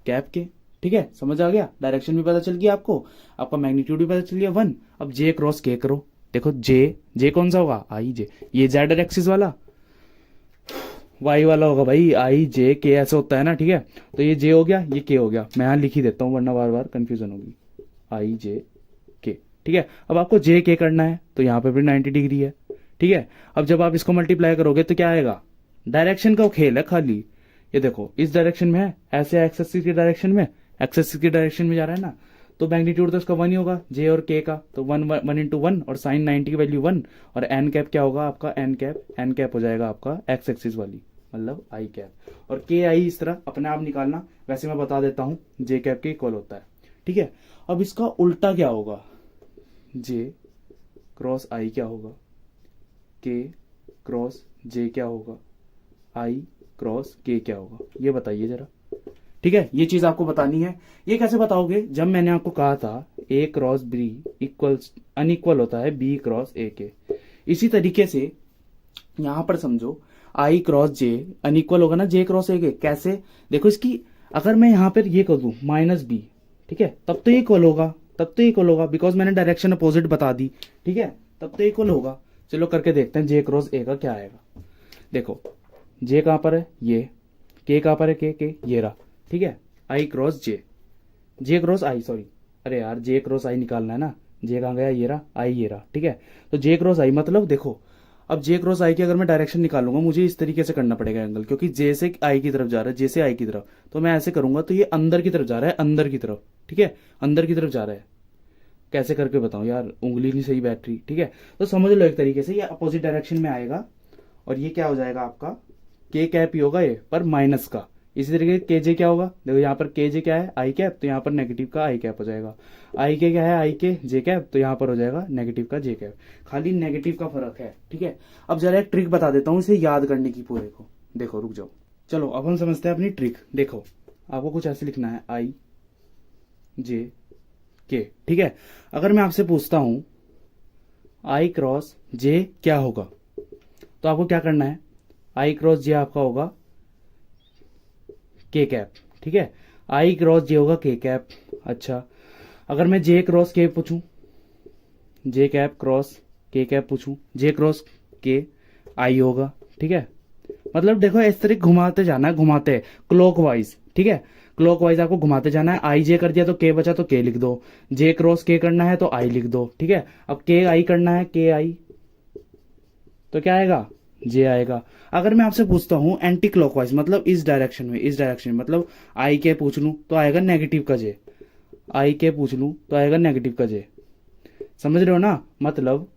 कैप के, ठीक है। समझ आ गया, डायरेक्शन भी पता चल गया आपको, आपका मैग्नीट्यूड भी पता चल गया 1। अब जे क्रॉस के करो, देखो जे कौन सा होगा, आई जे, ये जेड एक्सिस वाला, वाई वाला होगा भाई, आई जे के ऐसे होता है ना, ठीक है। तो ये जे हो गया, ये के हो गया, मैं यहां लिख ही देता हूं वरना बार बार कंफ्यूजन होगी, आई जे के, ठीक है। अब आपको जे के करना है तो यहाँ पे भी 90 डिग्री है, ठीक है। अब जब आप इसको मल्टीप्लाई करोगे तो क्या आएगा, डायरेक्शन का खेल है खाली। ये देखो इस डायरेक्शन में है, ऐसे एक्स एक्सिस की डायरेक्शन में, एक्स एक्सिस की डायरेक्शन में जा रहा है ना, तो मैग्नीट्यूड तो उसका 1 ही होगा, जे और के का, तो 1 × 1 और साइन 90 की वैल्यू 1। और एन कैप क्या होगा आपका, एन कैप हो जाएगा आपका एक्स एक्सिस वाली, मतलब आई कैप। और के आई इस तरह अपने आप निकालना, वैसे मैं बता देता हूं जे कैप के इक्वल होता है, ठीक है। अब इसका उल्टा क्या होगा, जे क्रॉस आई क्या होगा, के क्रॉस जे क्या होगा, आई क्रॉस के क्या होगा, ये बताइए जरा, ठीक है। ये चीज आपको बतानी है। ये कैसे बताओगे, जब मैंने आपको कहा था ए क्रॉस बी इक्वल्स अनइक्वल होता है बी क्रॉस ए के, इसी तरीके से यहां पर समझो आई क्रॉस जे अनइक्वल होगा ना जे क्रॉस ए के। कैसे, देखो इसकी अगर मैं यहां पर ये कर दूं -b, ठीक है, तब तो इक्वल होगा, बिकॉज मैंने डायरेक्शन अपोजिट बता दी, ठीक है, तब तो इक्वल होगा। चलो करके देखते हैं जे क्रॉस ए का क्या आएगा। देखो जे कहां पर है, ये के कहां पर है, के ये रहा, ठीक है। I cross J cross I, sorry, अरे यार जे क्रॉस आई निकालना है ना, जे कहां गया, ये रहा, आई ये रहा, ठीक है। तो जे क्रॉस आई मतलब देखो, अब जे क्रॉस आई की अगर मैं डायरेक्शन निकालूंगा मुझे इस तरीके से करना पड़ेगा एंगल, क्योंकि जे से आई की तरफ जा रहा है, जे से आई की तरफ, तो मैं ऐसे करूंगा तो ये अंदर की तरफ जा रहा है, अंदर की तरफ, ठीक है, अंदर की तरफ जा रहा है। कैसे करके बताऊं यार, उंगली नहीं सही बैठ रही, ठीक है। तो समझ लो एक तरीके से ये अपोजिट डायरेक्शन में आएगा, और ये क्या हो जाएगा आपका, के कैप ही होगा ये, पर माइनस का। इसी तरीके के जे क्या होगा, देखो यहाँ पर के जे क्या है, आई कैप, तो यहाँ पर नेगेटिव का आई कैप हो जाएगा। आई के क्या है, आई के जे कैप, तो यहाँ पर हो जाएगा नेगेटिव का जे कैप। खाली नेगेटिव का फर्क है, ठीक है। अब जरा एक ट्रिक बता देता हूँ इसे याद करने की पूरे को, देखो रुक जाओ, चलो अब हम समझते हैं अपनी ट्रिक। देखो आपको कुछ ऐसे लिखना है, आई जे के, ठीक है। अगर मैं आपसे पूछता हूं आई क्रॉस जे क्या होगा, तो आपको क्या करना है, आई क्रॉस जे आपका होगा के कैप, ठीक है। आई क्रॉस जे होगा के कैप। अच्छा, अगर मैं जे क्रॉस के पूछूं, जे कैप क्रॉस के कैप पूछूं, जे क्रॉस के आई होगा, ठीक है। मतलब देखो इस तरह घुमाते जाना है, घुमाते क्लॉकवाइज, ठीक है, क्लॉकवाइज आपको घुमाते जाना है। आई जे कर दिया तो के बचा तो के लिख दो, जे क्रॉस के करना है तो आई लिख दो, ठीक है। अब के आई करना है, के आई तो क्या आएगा जे आएगा। अगर मैं आपसे पूछता हूँ एंटी क्लॉकवाइज मतलब इस डायरेक्शन में, इस डायरेक्शन में मतलब आई के पूछ लूँ तो आएगा नेगेटिव का जे, आई के पूछ लूँ तो आएगा नेगेटिव का जे। समझ रहे हो ना? मतलब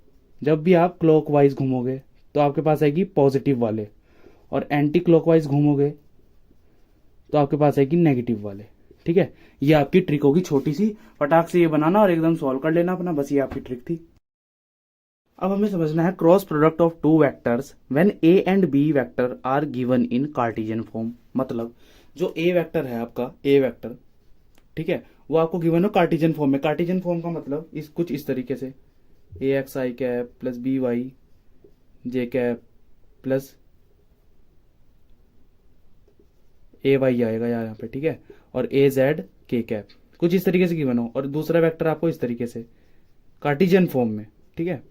जब भी आप क्लॉकवाइज घूमोगे तो आपके पास आएगी पॉजिटिव वाले, और एंटी क्लॉकवाइज घूमोगे तो आपके पास आएगी नेगेटिव वाले। ठीक है, ये आपकी ट्रिक होगी छोटी सी, फटाक से ये बनाना और एकदम सॉल्व कर लेना अपना, बस ये आपकी ट्रिक थी। अब हमें समझना है cross product of two vectors when A and B vector are given in Cartesian form. मतलब जो ए वेक्टर है आपका, ए वेक्टर, ठीक है, वो आपको गिवन हो कार्टेशियन फॉर्म में। कार्टेशियन फॉर्म का मतलब इस कुछ इस तरीके से, ए X I cap plus B Y J cap plus A Y आएगा यार यहाँ पे, ठीक है, और ए जेड के कैप, कुछ इस तरीके से गिवन हो, और दूसरा वेक्टर आपको इस तरीके से कार्टेशियन फॉर्म में। ठीक है,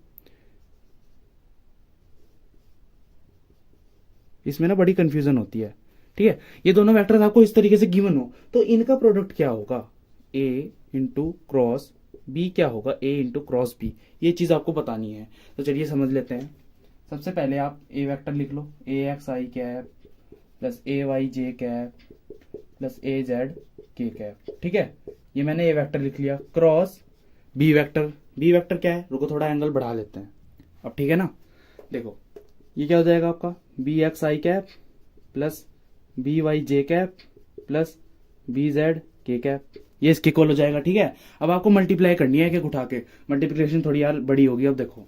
इसमें ना बड़ी कंफ्यूजन होती है। ठीक है, ये दोनों वेक्टर आपको इस तरीके से गिवन हो तो इनका प्रोडक्ट क्या होगा, ए इंटू क्रॉस बी क्या होगा, ए इंटू क्रॉस बी, ये चीज आपको बतानी है। तो चलिए समझ लेते हैं। सबसे पहले आप ए वेक्टर लिख लो, A X I cap plus A Y J cap plus A Z K cap. ठीक है, ये मैंने ए वेक्टर लिख लिया। Cross B vector, B vector क्या है, रुको थोड़ा एंगल बढ़ा लेते हैं अब, ठीक है ना। देखो ये क्या हो जाएगा आपका, B x I cap plus B Y J cap plus B Z K cap, ये इसके इक्वल हो जाएगा। ठीक है, अब आपको मल्टीप्लाई करनी है, एक उठा के मल्टीप्लिकेशन थोड़ी यार बड़ी होगी। अब देखो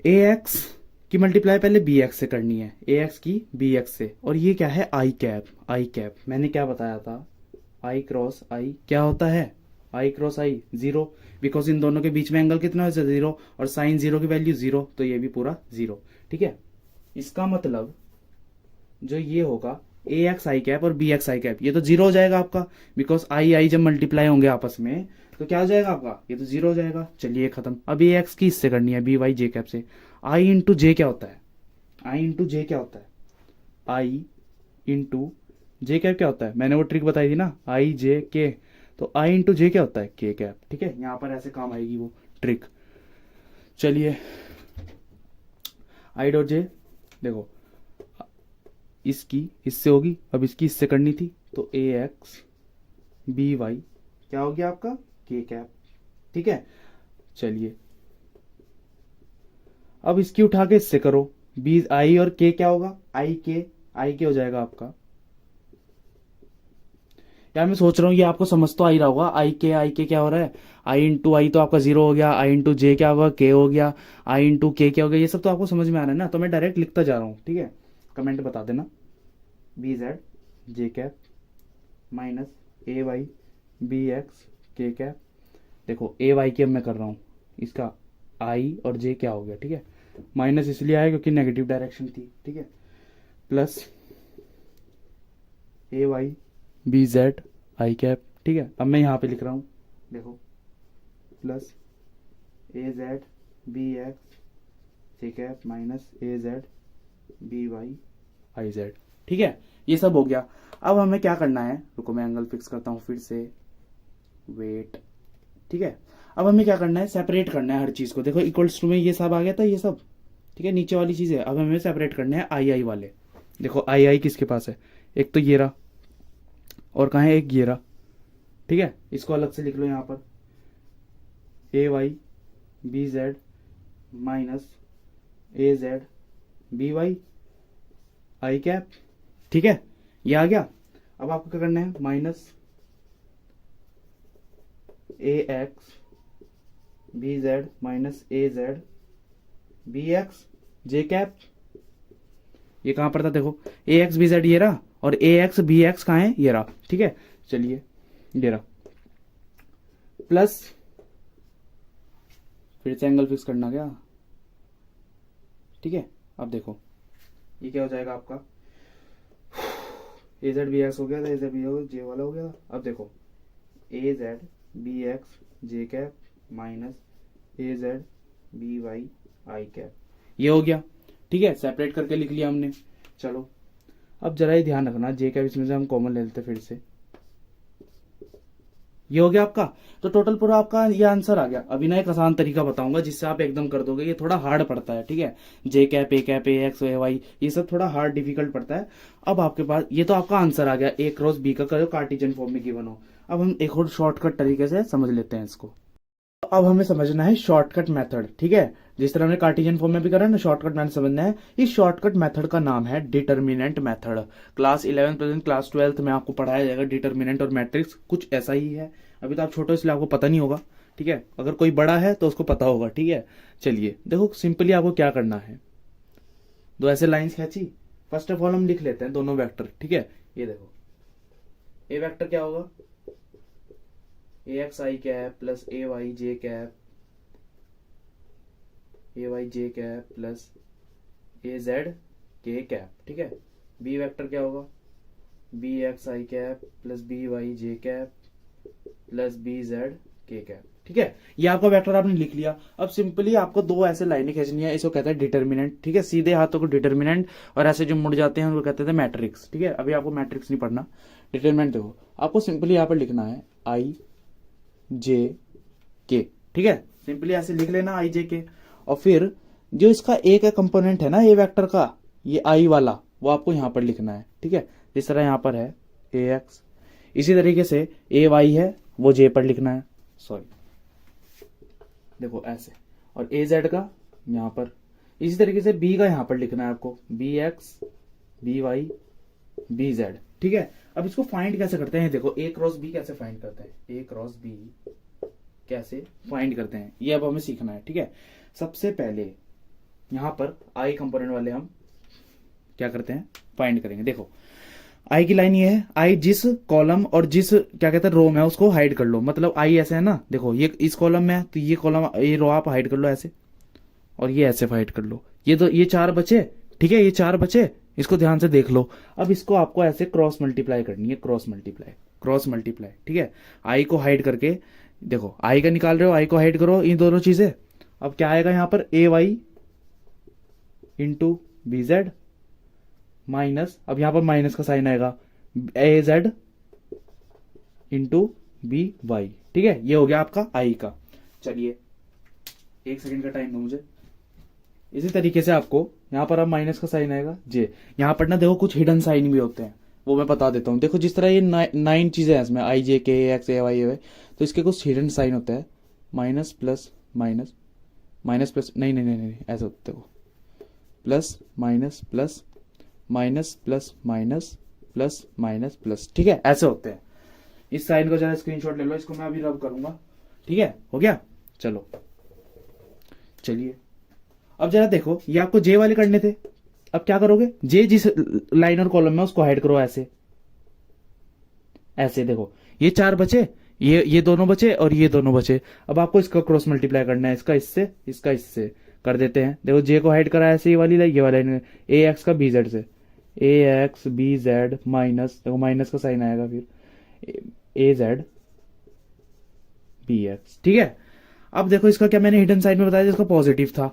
ए एक्स की मल्टीप्लाई पहले बी एक्स से करनी है, ए एक्स की बी एक्स से, और ये क्या है आई कैप, आई कैप मैंने क्या बताया था, आई क्रॉस आई क्या होता है, I cross I zero, because इन दोनों के बीच में एंगल कितना है, जीरो, और साइन जीरो की वैल्यू जीरो, तो ये भी पूरा जीरो। ठीक है, इसका मतलब जो ये होगा ए एक्स आई कैप और बी एक्स आई कैप, ये तो जीरो हो जाएगा आपका, बिकॉज आई आई जब मल्टीप्लाई होंगे आपस में तो क्या हो जाएगा आपका, ये तो जीरो हो जाएगा। चलिए खत्म। अब ए एक्स की इससे करनी है, बी वाई जे कैप से। आई इंटू जे क्या होता है, आई इंटू जे क्या होता है, आई इंटू जे कैप क्या होता है, मैंने वो ट्रिक बताई थी ना, आई जे के, तो आई इंटू जे क्या होता है, के कैप। ठीक है, यहां पर ऐसे काम आएगी वो ट्रिक। चलिए आई डॉट जे, देखो इसकी इससे होगी, अब इसकी इससे करनी थी, तो ए एक्स बी वाई क्या हो गया आपका, के कैप। ठीक है, चलिए अब इसकी उठा के इससे करो, बी आई और के क्या होगा, आई के हो जाएगा आपका। यार मैं सोच रहा हूँ ये आपको समझ तो आ ही रहा होगा, आई के क्या हो रहा है, आई इंटू आई तो आपका जीरो हो गया, आई इंटू जे क्या होगा, के हो गया, आई इंटू के क्या हो गया, ये सब तो आपको समझ में आ रहा है ना। तो मैं डायरेक्ट लिखता जा रहा हूँ, ठीक है, कमेंट बता देना, B Z J cap minus ए वाई बी एक्स के कैप। देखो ए वाई की अब मैं कर रहा हूँ, इसका आई और जे क्या हो गया, ठीक है, माइनस इसलिए आया क्योंकि नेगेटिव डायरेक्शन थी। ठीक है, plus A Y B Z I cap. ठीक है, अब मैं यहाँ पे लिख रहा हूँ, देखो plus A Z B X J cap minus A Z B Y I Z. ठीक है, ये सब हो गया। अब हमें क्या करना है, रुको मैं एंगल फिक्स करता हूँ फिर से, वेट। ठीक है, अब हमें क्या करना है, सेपरेट करना है हर चीज को। देखो इक्वल्स टू में ये सब आ गया था, ये सब ठीक है, नीचे वाली चीज है। अब हमें सेपरेट करने हैं आई आई वाले। देखो आई आई किसके पास है, एक तो ये रहा, और कहाँ है, एक ये रहा। ठीक है, इसको अलग से लिख लो यहाँ पर, A Y B Z minus A Z B Y I cap. ठीक है, ये आ गया। अब आपको क्या करना है, minus A x B Z minus A Z B X J cap. ये कहां पर था, देखो ए एक्स बी जेड ये रहा, और ए एक्स बी एक्स कहाँ है, ये रहा। ठीक है, चलिए ये रहा, प्लस फिर से एंगल फिक्स करना क्या। ठीक है, अब देखो ये क्या हो जाएगा आपका, ए जेड बी एक्स हो गया था, ए जेड बी जे वाला हो गया। अब देखो ए Z B X J cap minus A Z B Y I cap, ये हो गया। ठीक है, सेपरेट करके लिख लिया हमने। चलो अब जरा ही ध्यान रखना, जे कैप इसमें से हम कॉमन ले लेते फिर से, ये हो गया आपका। तो टोटल पूरा आपका ये आंसर आ गया। अभी ना एक आसान तरीका बताऊंगा जिससे आप एकदम कर दोगे, ये थोड़ा हार्ड पड़ता है, ठीक है। J cap A X A Y ये सब थोड़ा हार्ड डिफिकल्ट पड़ता है। अब आपके पास ये तो आपका आंसर आ गया, ए क्रॉस बी का जो कार्टेशियन फॉर्म में गिवन हो। अब हम एक और शॉर्टकट तरीके से समझ लेते हैं इसको। अब हमें समझना है शॉर्टकट मेथड, ठीक है। जिस तरह हमने कार्टेशियन फॉर्म में भी करा ना, शॉर्टकट मेथड समझना है। इस शॉर्टकट मेथड का नाम है determinant method. Class 11 present class 12 में आपको पढ़ाया जाएगा डिटर्मिनेंट और मैट्रिक्स, कुछ ऐसा ही है। अभी तो आप छोटे इसलिए आपको पता नहीं होगा, ठीक है। अगर कोई बड़ा है तो उसको पता होगा, ठीक है। चलिए देखो, सिंपली आपको क्या करना है, दो ऐसे लाइंस खींची। फर्स्ट ऑफ ऑल हम लिख लेते हैं दोनों वेक्टर, ठीक है। ये देखो, ए वेक्टर क्या होगा, ए X I cap plus A Y J cap, A Y J cap plus A Z K cap, ठीक है। बी वेक्टर क्या होगा, B x I cap plus B Y J cap plus B Z K cap, ठीक है। ये आपका vector आपने लिख लिया। अब सिंपली आपको दो ऐसे लाइनें खींचनी है, इसको कहते हैं डिटर्मिनेंट, ठीक है। सीधे हाथों को डिटर्मिनेंट, और ऐसे जो मुड़ जाते हैं उनको कहते थे मैट्रिक्स, ठीक है। अभी आपको मैट्रिक्स नहीं पढ़ना, डिटर्मिनेंट देखो। आपको सिंपली यहाँ पर लिखना है आई जे के, ठीक है। सिंपली ऐसे लिख लेना आई जे के। और फिर जो इसका ए का कंपोनेंट है ना, ए वेक्टर का, ये आई वाला, वो आपको यहां पर लिखना है, ठीक है। जिस तरह यहां पर है ए एक्स, इसी तरीके से ए वाई है वो जे पर लिखना है, सॉरी देखो ऐसे। और ए जेड का यहां पर, इसी तरीके से बी का यहां पर लिखना है आपको, B X B Y B Z, ठीक है। अब इसको फाइंड कैसे करते हैं, देखो ए क्रॉस बी कैसे फाइंड करते हैं, ए क्रॉस बी कैसे फाइंड करते हैं, ये अब हमें सीखना है, ठीक है। सबसे पहले यहां पर आई कंपोनेंट वाले हम क्या करते हैं, फाइंड करेंगे। देखो आई की लाइन ये है, आई जिस कॉलम और जिस क्या कहते हैं रो में है उसको हाइड कर लो। मतलब आई ऐसे है ना, देखो ये इस कॉलम में है तो ये कॉलम ये रो आप हाइड कर लो ऐसे, और ये ऐसे हाइड कर लो। ये तो ये चार बचे, ठीक है, ये चार बचे, इसको ध्यान से देख लो। अब इसको आपको ऐसे क्रॉस मल्टीप्लाई करनी है, क्रॉस मल्टीप्लाई, क्रॉस मल्टीप्लाई, ठीक है। आई को हाइड करके देखो, आई का निकाल रहे हो, आई को हाइड करो, इन दोनों चीजें। अब क्या आएगा यहां पर, A Y into B Z minus, अब यहां पर माइनस का साइन आएगा, A Z into B Y, ठीक है। ये हो गया आपका आई का। चलिए एक सेकंड का टाइम दो मुझे। इसी तरीके से आपको यहां पर अब माइनस का साइन आएगा जे। यहां पर ना देखो कुछ हिडन साइन भी होते हैं, वो मैं बता देता हूं। देखो जिस तरह ये 9 चीजें हैं इसमें, आई जे के एक्स ए वाई ए, तो इसके कुछ हिडन साइन होते हैं, minus plus minus, minus plus, नहीं नहीं नहीं नहीं ऐसे होते हो, plus minus plus minus plus minus plus minus plus, ठीक है, ऐसे होते हैं। इस साइन को जरा स्क्रीनशॉट ले लो, इसको मैं अभी रब करूंगा, ठीक है। हो गया, चलो चलिए अब जरा देखो, ये आपको जे वाले करने थे। अब क्या करोगे, जे जिस लाइन और कॉलम में उसको हाइड करो ऐसे, ऐसे देखो ये चार बचे, ये दोनों बचे और ये दोनों बचे। अब आपको इसका क्रॉस मल्टीप्लाई करना है, इसका इससे, इसका इससे कर देते हैं। देखो जे को हाइड करा ऐसे, ये वाली लाइन, ये वाली लाइन, ए एक्स का बी जेड से, ए एक्स बी जेड माइनस, देखो माइनस का साइन आएगा, फिर ए जेड बी एक्स, ठीक है। अब देखो इसका क्या मैंने हिडन साइड में बताया, जिसका पॉजिटिव था,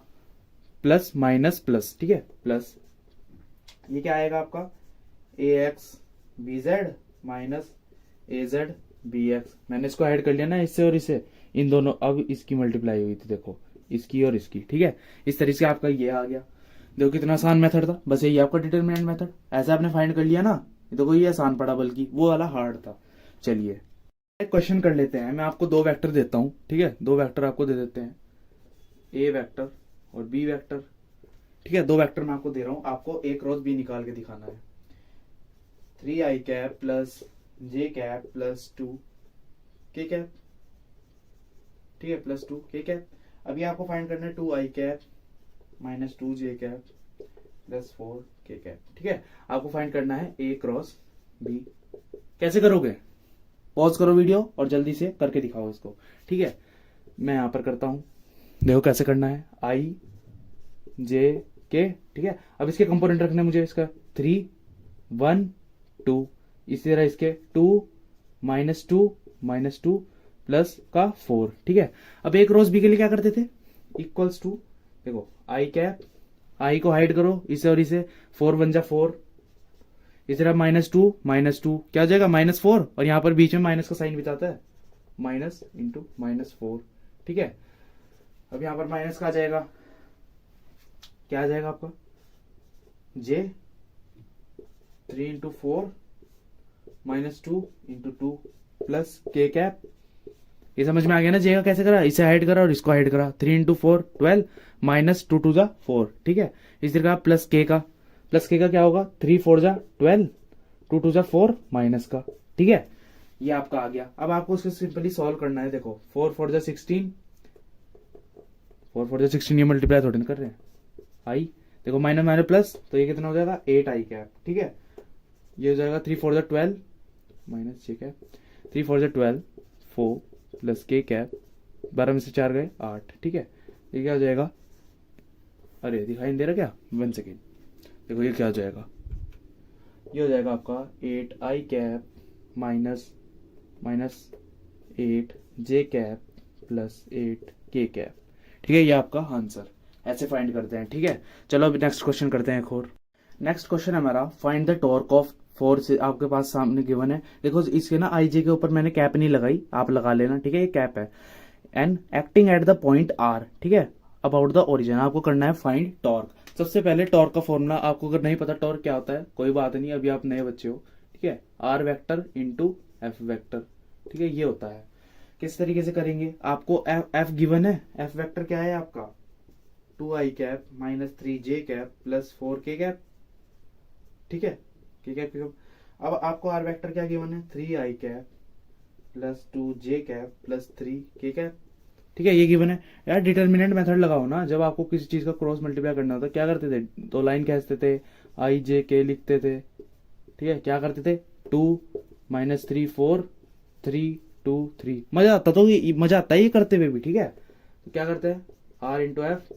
प्लस माइनस प्लस, ठीक है, प्लस ये क्या आएगा आपका, ए x B Z minus A Z B x. मैंने इसको ऐड कर लिया ना इससे और इससे, इन दोनों, अब इसकी मल्टीप्लाई हुई थी, देखो इसकी और इसकी, ठीक है। इस तरीके से आपका ये आ गया। देखो कितना आसान मेथड था, बस यही आपका डिटरमिनेंट मेथड, ऐसा आपने फाइंड कर लिया ना। देखो ये आसान पड़ा, बल्कि वो वाला हार्ड था। चलिए एक क्वेश्चन कर लेते हैं। मैं आपको दो वेक्टर देता हूं, ठीक है, दो वेक्टर आपको दे देते हैं, ए वेक्टर और बी वेक्टर, ठीक है। दो वेक्टर मैं आपको दे रहा हूं, आपको ए क्रॉस बी निकाल के दिखाना है। 3i कैप प्लस जे कैप प्लस 2 के कैप, ठीक है, प्लस 2 के कैप। अभी आपको फाइंड करना है 2i कैप माइनस 2 जे कैप प्लस 4 के कैप, ठीक है। आपको फाइंड करना है ए क्रॉस बी। कैसे करोगे, पॉज करो वीडियो और जल्दी से करके दिखाओ इसको, ठीक है। मैं यहां पर करता हूं, देखो कैसे करना है, आई जे के, ठीक है। अब इसके कंपोनेंट रखने मुझे, इसका 3 1 2, इसी तरह इसके 2 माइनस टू प्लस का 4, ठीक है। अब एक क्रॉस बी के लिए क्या करते थे, इक्वल्स टू, देखो आई कैप, आई को हाइड करो इसे और इसे, 4 1 जा 4, इस तरह माइनस टू क्या हो जाएगा, -4, और यहां पर बीच में माइनस का साइन बिताता है, माइनस इंटू -4, ठीक है। अब यहाँ पर माइनस का आ जाएगा, क्या आ जाएगा आपका, j 3 into 4 -2 into 2 plus k cap. ये समझ में आ गया ना, जे का कैसे करा, इसे हाइड करा और इसको हाइड करा। 3 इंटू 4 12 माइनस 2 टू जा 4, ठीक है। इस तरह का प्लस के का क्या होगा, 3 4 जा 12, 2 टू जा 4 माइनस का, ठीक है। ये आपका आ गया। अब आपको उसको सिंपली सॉल्व करना है। देखो 4 4 जा 16, 4 4 जा 16, ये मल्टीप्लाई थोड़ी ना कर रहे हैं, आई देखो माइनस माइनस प्लस, तो ये कितना हो जाएगा 8 आई कैप, ठीक है। ये हो जाएगा 3 4 जा 12 माइनस जे कैप, 3 4 जा 12 4 प्लस के कैप, 12 में से 4 गए 8, ठीक है। ये क्या हो जाएगा, अरे दिखाई नहीं दे रहा क्या, 1 सेकेंड, देखो ये क्या हो जाएगा, ये हो जाएगा आपका 8 आई कैप माइनस 8 जे कैप प्लस 8 के कैप, ठीक है। ये आपका आंसर ऐसे फाइंड करते हैं, ठीक है। चलो अभी नेक्स्ट क्वेश्चन करते हैं एक और। नेक्स्ट क्वेश्चन है हमारा, find the torque of force. आपके पास सामने गिवन है, देखो इसके ना आई जे के ऊपर मैंने कैप नहीं लगाई, आप लगा लेना, ठीक है। ये कैप है, and acting at the point R, ठीक है, अबाउट द ओरिजिन। आपको करना है फाइंड टॉर्क। सबसे पहले टॉर्क का फॉर्मूला, आपको अगर नहीं पता टॉर्क क्या होता है, कोई बात नहीं, अभी आप नए बच्चे हो, ठीक है। R vector into F vector, ठीक है, ये होता है। किस तरीके से करेंगे, आपको एफ गिवन है, एफ वेक्टर क्या है आपका 2 आई कैप माइनस 3 जे कैप प्लस 4 के कैप, ठीक है, के कैप। अब आपको आर वेक्टर क्या गिवन है, 3 आई कैप प्लस 2 जे कैप प्लस 3 के कैप, ठीक है, ये गिवन है। यार डिटर्मिनेंट मेथड लगाओ ना, जब आपको किसी चीज का क्रॉस मल्टीप्लाई करना होता क्या करते थे, दो लाइन खींचते थे, आई जे के लिखते थे, ठीक है, क्या करते थे 2 माइनस 3 4 3 2 3, मजा आता, तो मजा आता है ये करते हुए भी, ठीक है। तो क्या करते हैं आर इंटू एफ।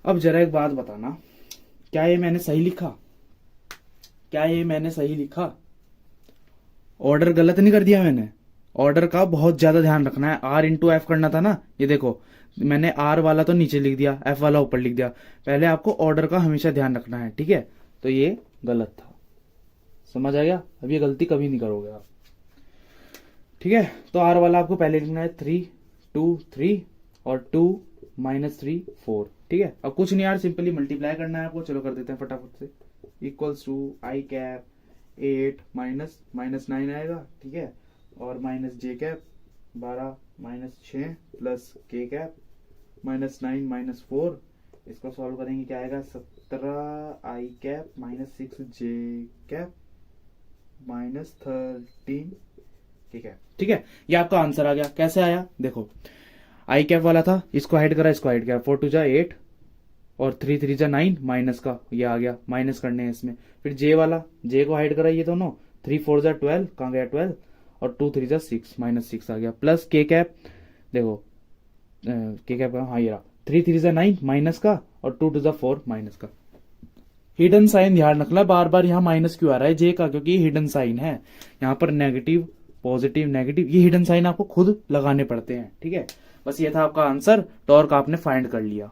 अब जरा एक बात बताना, क्या ये मैंने सही लिखा, क्या ये मैंने सही लिखा, ऑर्डर गलत नहीं कर दिया मैंने, ऑर्डर का बहुत ज्यादा ध्यान रखना है। आर इंटू एफ करना था ना, ये देखो मैंने आर वाला तो नीचे लिख दिया, एफ वाला ऊपर लिख दिया, पहले आपको ऑर्डर का हमेशा ध्यान रखना है, ठीक है। तो ये गलत था, समझ आ गया, अब ये गलती कभी नहीं करोगे आप, ठीक है। तो आर वाला आपको पहले लिखना है 3 2 3 और 2 माइनस 3 4, ठीक है। अब कुछ नहीं यार, सिंपली मल्टीप्लाई करना है आपको, चलो कर देते हैं फटाफट से। Equals to I cap 8 minus 9 आएगा, ठीक है, और minus J cap 12 minus 6 plus K cap minus 9 minus 4, इसको सॉल्व करेंगे क्या आएगा 17 I cap minus 6 J cap minus 13 K cap, ठीक है। ये आपका आंसर आ गया। कैसे आया, देखो आई कैप वाला था, इसको हाइड करा, इसको हाइड किया, 4 2 जा 8 और 3 3 जा 9 माइनस का, ये आ गया, माइनस करने हैं इसमें। फिर जे वाला, जे को हाइड करा, ये दोनों 3 4 जा 12, कहाँ गया 12, और 2 3 जा 6 माइनस 6 आ गया, प्लस के कैप, देखो के कैप, हाँ ये रहा, 3 3 जा 9 माइनस का और 2 2 जा 4 माइनस का। हिडन साइन ध्यान रखना, बार बार यहाँ माइनस क्यों आ रहा है जे का, क्योंकि ये हिडन साइन है, यहाँ पर नेगेटिव पॉजिटिव नेगेटिव, ये हिडन साइन आपको खुद लगाने पड़ते हैं, ठीक है। बस ये था आपका आंसर, टॉर्क आपने फाइंड कर लिया।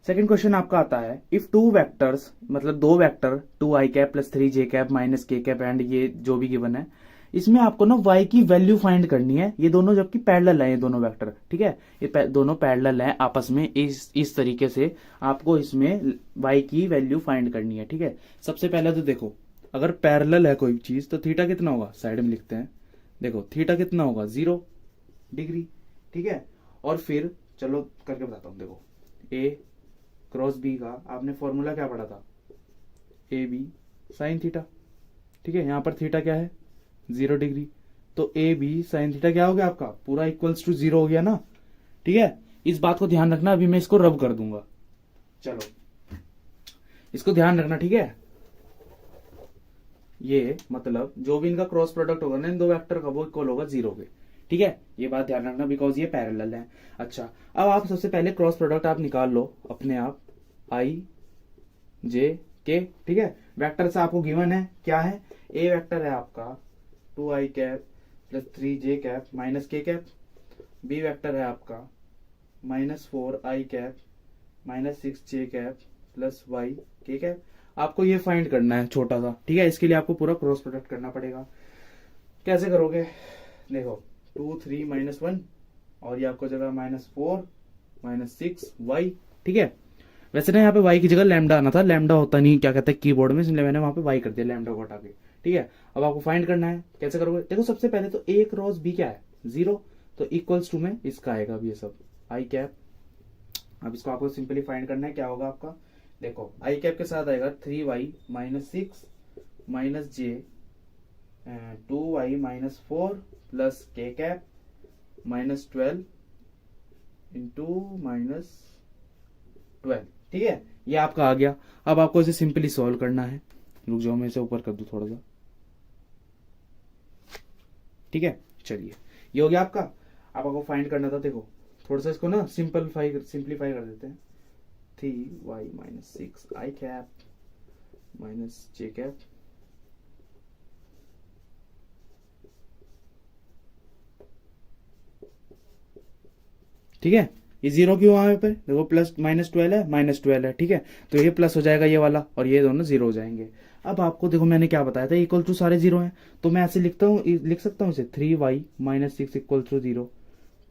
सेकंड क्वेश्चन आपका आता है, इफ टू वेक्टर्स, मतलब दो वेक्टर 2 आई कैप प्लस 3 जे कैप माइनस के कैप एंड ये जो भी गिवन है, इसमें आपको ना y की वैल्यू फाइंड करनी है। ये दोनों जबकि पैरेलल है, ये दोनों वेक्टर, ठीक है, ये दोनों पैरेलल है आपस में, इस तरीके से आपको इसमें y की वैल्यू फाइंड करनी है, ठीक है। सबसे पहले तो देखो, अगर पैरेलल है कोई चीज तो थीटा कितना होगा, साइड में लिखते हैं, देखो थीटा कितना होगा 0 डिग्री, ठीक है। और फिर चलो करके बताता हूं, देखो a क्रॉस b का आपने फॉर्मूला क्या पढ़ा था, ए बी साइन थीटा, ठीक है। यहां पर थीटा क्या है 0 डिग्री, तो ए बी साइन थीटा क्या हो गया आपका पूरा इक्वल्स टू 0 हो गया ना, ठीक है। इस बात को ध्यान रखना, अभी मैं इसको रब कर दूंगा, चलो इसको ध्यान रखना, ठीक है। ये मतलब जो भी इनका क्रॉस प्रोडक्ट होगा ना इन दो वेक्टर का, वो इक्वल होगा 0 के, ठीक है। ये बात ध्यान रखना, बिकॉज ये पैरेलल है। अच्छा, अब आप सबसे पहले क्रॉस प्रोडक्ट आप निकाल लो अपने आप, आई जे के, ठीक है। वेक्टर से आपको गिवन है क्या है, ए वेक्टर है आपका 2 आई कैप प्लस 3 जे कैप माइनस के कैप, बी वेक्टर है आपका माइनस 4 आई cap minus 6 J cap plus Y के कैप। आपको ये फाइंड करना है छोटा सा, ठीक है। इसके लिए आपको पूरा क्रॉस प्रोडक्ट करना पड़ेगा। कैसे करोगे, देखो 2 3 -1 और ये आपको जगह -4 -6 y। ठीक है, वैसे ना यहाँ पे y की जगह लैम्डा आना था, लैम्डा होता नहीं क्या कहते हैं कीबोर्ड में, इसलिए मैंने वहां पे y कर दिया लैम्डा को हटा के। ठीक है, अब आपको फाइंड करना है, कैसे करोगे? देखो सबसे पहले तो a क्रॉस b क्या है 0, तो इक्वल्स टू में इसका आएगा अब ये सब i कैप। अब इसको आपको सिंपली फाइंड करना है, क्या होगा आपका? देखो i कैप के साथ आएगा 3y -6 -j 2y -4 plus k cap -12 into -12। ठीक है, ये आपका आ गया। अब आपको इसे सिंपली सॉल्व करना है। रुक जाओ, मैं इसे ऊपर कर दूं थोड़ा सा। ठीक है, चलिए ये हो गया आपका। अब आपको फाइंड करना था, देखो थोड़ा सा इसको ना सिंप्लीफाई कर देते हैं। 3y -6 i cap -j cap ठीक है, ये 0 क्यों वहां पे? देखो प्लस -12 है, -12 है। ठीक है, तो ये प्लस हो जाएगा ये वाला, और ये दोनों 0 हो जाएंगे। अब आपको देखो मैंने क्या बताया था, इक्वल टू सारे 0 हैं, तो मैं ऐसे लिख सकता हूँ इसे 3y -6 equal to 0,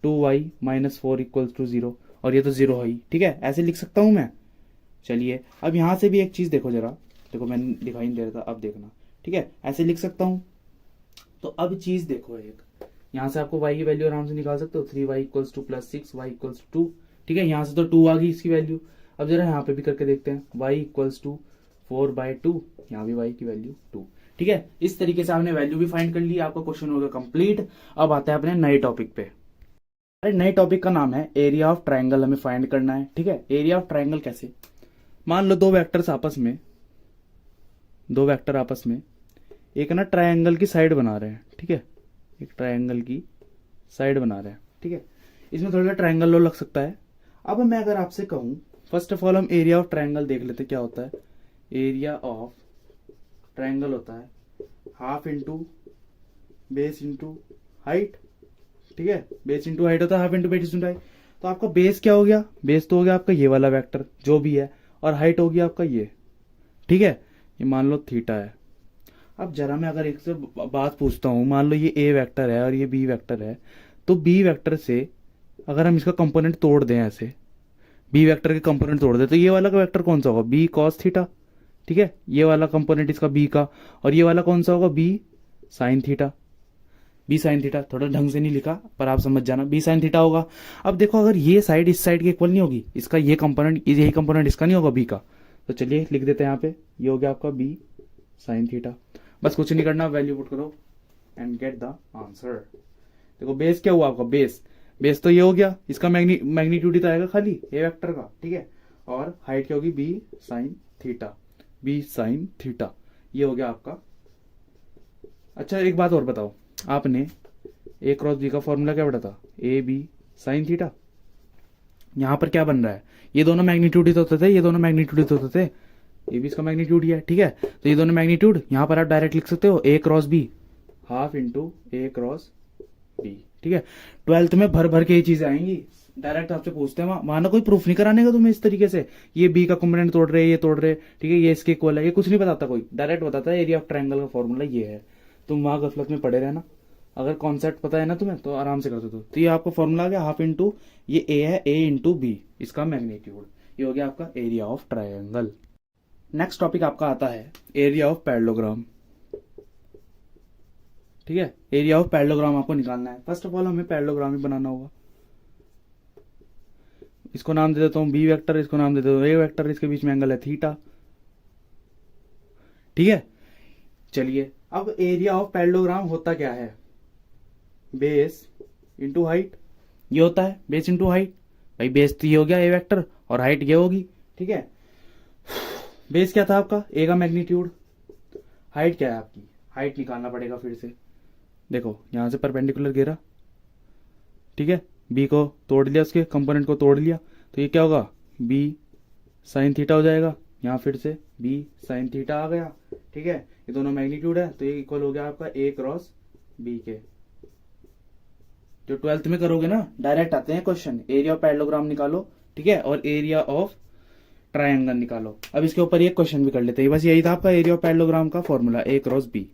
2y -4 equal to 0, और ये तो 0 है ही। ठीक है, ऐसे लिख सकता हूँ मैं। चलिए अब यहां से भी एक चीज देखो जरा, देखो मैंने दिखाई नहीं दे रहा था, अब देखना। ठीक है, ऐसे लिख सकता हूँ। तो अब चीज देखो, एक यहाँ से आपको y की वैल्यू आराम से निकाल सकते हो, 3y equals to +6 y equals to 2। ठीक है, यहाँ से तो 2 आ गई इसकी वैल्यू। अब जरा यहाँ पे भी करके देखते हैं, y इक्वल्स टू 4/2, यहाँ भी y की वैल्यू 2। ठीक है, इस तरीके से आपने वैल्यू भी फाइंड कर ली, आपका क्वेश्चन हो गया कंप्लीट। अब आता है अपने नए टॉपिक पे। अरे नए टॉपिक का नाम है एरिया ऑफ ट्राइंगल, हमें फाइंड करना है। ठीक है, एरिया ऑफ ट्राइंगल कैसे? मान लो दो वेक्टर आपस में एक ना ट्राइंगल की साइड बना रहे हैं। ठीक है, एक ट्राइंगल की साइड बना रहे हैं। ठीक है, इसमें थोड़ा सा ट्राइंगल लॉ लग सकता है। अब मैं अगर आपसे कहूं, फर्स्ट ऑफ ऑल हम एरिया ऑफ ट्राइंगल देख लेते क्या होता है। एरिया ऑफ ट्राइंगल होता है half into base into height. ठीक है, बेस इंटू हाइट होता है half into base into height. तो आपका बेस क्या हो गया? बेस तो हो गया आपका ये वाला वेक्टर जो भी है, और हाइट हो गया आपका ये। ठीक है, ये मान लो थीटा है। अब जरा मैं अगर एक से बात पूछता हूं, मान लो ये ए वेक्टर है और ये बी वेक्टर है, तो बी वेक्टर से अगर हम इसका कंपोनेंट तोड़ दें, ऐसे बी वेक्टर के कंपोनेंट तोड़ दें, तो ये वाला का वेक्टर कौन सा होगा? B cos theta. ठीक है, ये वाला कंपोनेंट इसका बी का, और ये वाला कौन सा होगा? B sine theta. B sine theta थोड़ा ढंग से नहीं लिखा पर आप समझ जाना, बी साइन थीटा होगा। अब देखो अगर ये साइड इस साइड के इक्वल नहीं होगी, इसका ये कंपोनेंट यही कंपोनेंट इसका नहीं होगा बी का, तो चलिए लिख देते हैं यहाँ पे, ये हो गया आपका बी साइन थीटा। बस कुछ नहीं करना, वैल्यू पुट करो एंड गेट द आंसर। देखो बेस क्या हुआ आपका? बेस तो ये हो गया, इसका मैग्नीट्यूड ही तो आएगा खाली ए वेक्टर का। ठीक है, और हाइट क्या होगी? B sine theta, B sine theta, ये हो गया आपका। अच्छा एक बात और बताओ, आपने ए क्रॉस बी का फॉर्मूला क्या पढ़ा था? A B sine theta. यहां पर क्या बन रहा है? ये दोनों मैग्नीट्यूड ही तो होते थे, ये दोनों मैग्नीट्यूड ही तो होते थे, ये भी इसका मैग्नीट्यूड ही है। ठीक है, तो ये दोनों मैग्नीट्यूड यहां पर आप डायरेक्ट लिख सकते हो, ए cross be half into A cross B. ठीक है, 12th में भर भर के ये चीजें आएंगी, डायरेक्ट आपसे पूछते हैं, वहां कोई प्रूफ नहीं कराने का तुम्हें इस तरीके से, ये बी का कंपोनेंट तोड़ रहे, ये तोड़ रहे। ठीक है, ये इसके इक्वल है, ये कुछ नहीं बताता कोई, डायरेक्ट बताता है एरिया ऑफ ट्रायंगल का फॉर्मूला ये है। तुम वहां गफलत में पड़े रहना, अगर कॉन्सेप्ट पता है ना तुम्हें तो आराम से कर सकते हो। तो ये आपका फॉर्मूला आ गया हाफ इंटू ये ए है, ए इंटू बी, इसका मैग्नीट्यूड, ये हो गया आपका area of triangle. Next topic आपका आता है एरिया ऑफ पैरेललोग्राम। ठीक है, एरिया ऑफ पैरेललोग्राम आपको निकालना है। फर्स्ट ऑफ ऑल हमें पैरेललोग्राम ही बनाना होगा। इसको नाम दे देता हूं बी वेक्टर, इसको नाम दे देता हूं ए वेक्टर, इसके बीच में एंगल है थीटा। ठीक है, चलिए अब एरिया ऑफ पैरेललोग्राम होता क्या है? बेस इंटू हाइट, ये होता है बेस इंटू हाइट। भाई बेस तो ये हो गया ए वेक्टर और हाइट ये होगी। ठीक है, बेस क्या था आपका? ए का मैग्नीट्यूड। हाइट क्या है आपकी? हाइट निकालना पड़ेगा फिर से। देखो यहां से परपेंडिकुलर घेरा, ठीक है, बी को तोड़ लिया, उसके कंपोनेंट को तोड़ लिया, तो ये क्या होगा? बी साइन थीटा हो जाएगा। यहाँ फिर से बी साइन थीटा आ गया। ठीक है, ये दोनों मैग्नीट्यूड है तो ये इक्वल हो गया आपका ए क्रॉस बी के। जो 12th में करोगे ना, डायरेक्ट आते हैं क्वेश्चन, एरिया ऑफ पैरेललोग्राम निकालो। ठीक है, और एरिया ऑफ ट्रायंगल निकालो। अब इसके ऊपर एक क्वेश्चन भी कर लेते हैं, बस यही था आपका एरिया ऑफ पैरेललोग्राम का फॉर्मूला, ए क्रॉस बी।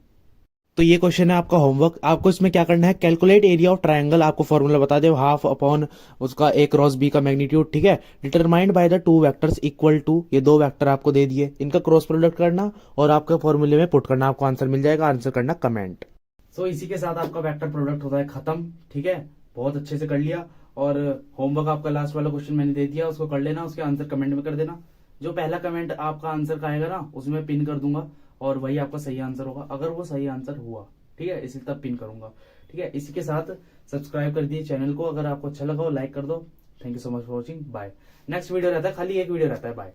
तो ये क्वेश्चन है आपका होमवर्क। आपको इसमें क्या करना है, कैलकुलेट एरिया ऑफ ट्रायंगल, आपको फॉर्मूला बता दे हाफ अपॉन उसका ए क्रॉस बी का मैग्नीट्यूड, ठीक है। Determined by the two vectors equal to, ये दो वेक्टर आपको दे दिए, इनका क्रॉस प्रोडक्ट करना और आपके फॉर्मूले में पुट करना, आपको आंसर मिल जाएगा। आंसर करना कमेंट। सो इसी के साथ आपका वेक्टर प्रोडक्ट होता है खत्म, ठीक है। बहुत अच्छे से कर लिया। और होमवर्क आपका लास्ट वाला क्वेश्चन मैंने दे दिया, उसको कर लेना, उसके आंसर कमेंट में कर देना। जो पहला कमेंट आपका आंसर का आएगा ना, उसमें पिन कर दूंगा और वही आपका सही आंसर होगा, अगर वो सही आंसर हुआ, ठीक है, इसी तब पिन करूंगा, ठीक है। इसी के साथ सब्सक्राइब कर दिए चैनल को, अगर आपको अच्छा लगा हो लाइक कर दो। Thank you so much for watching, bye. Next video रहता है, खाली एक वीडियो रहता है, बाय।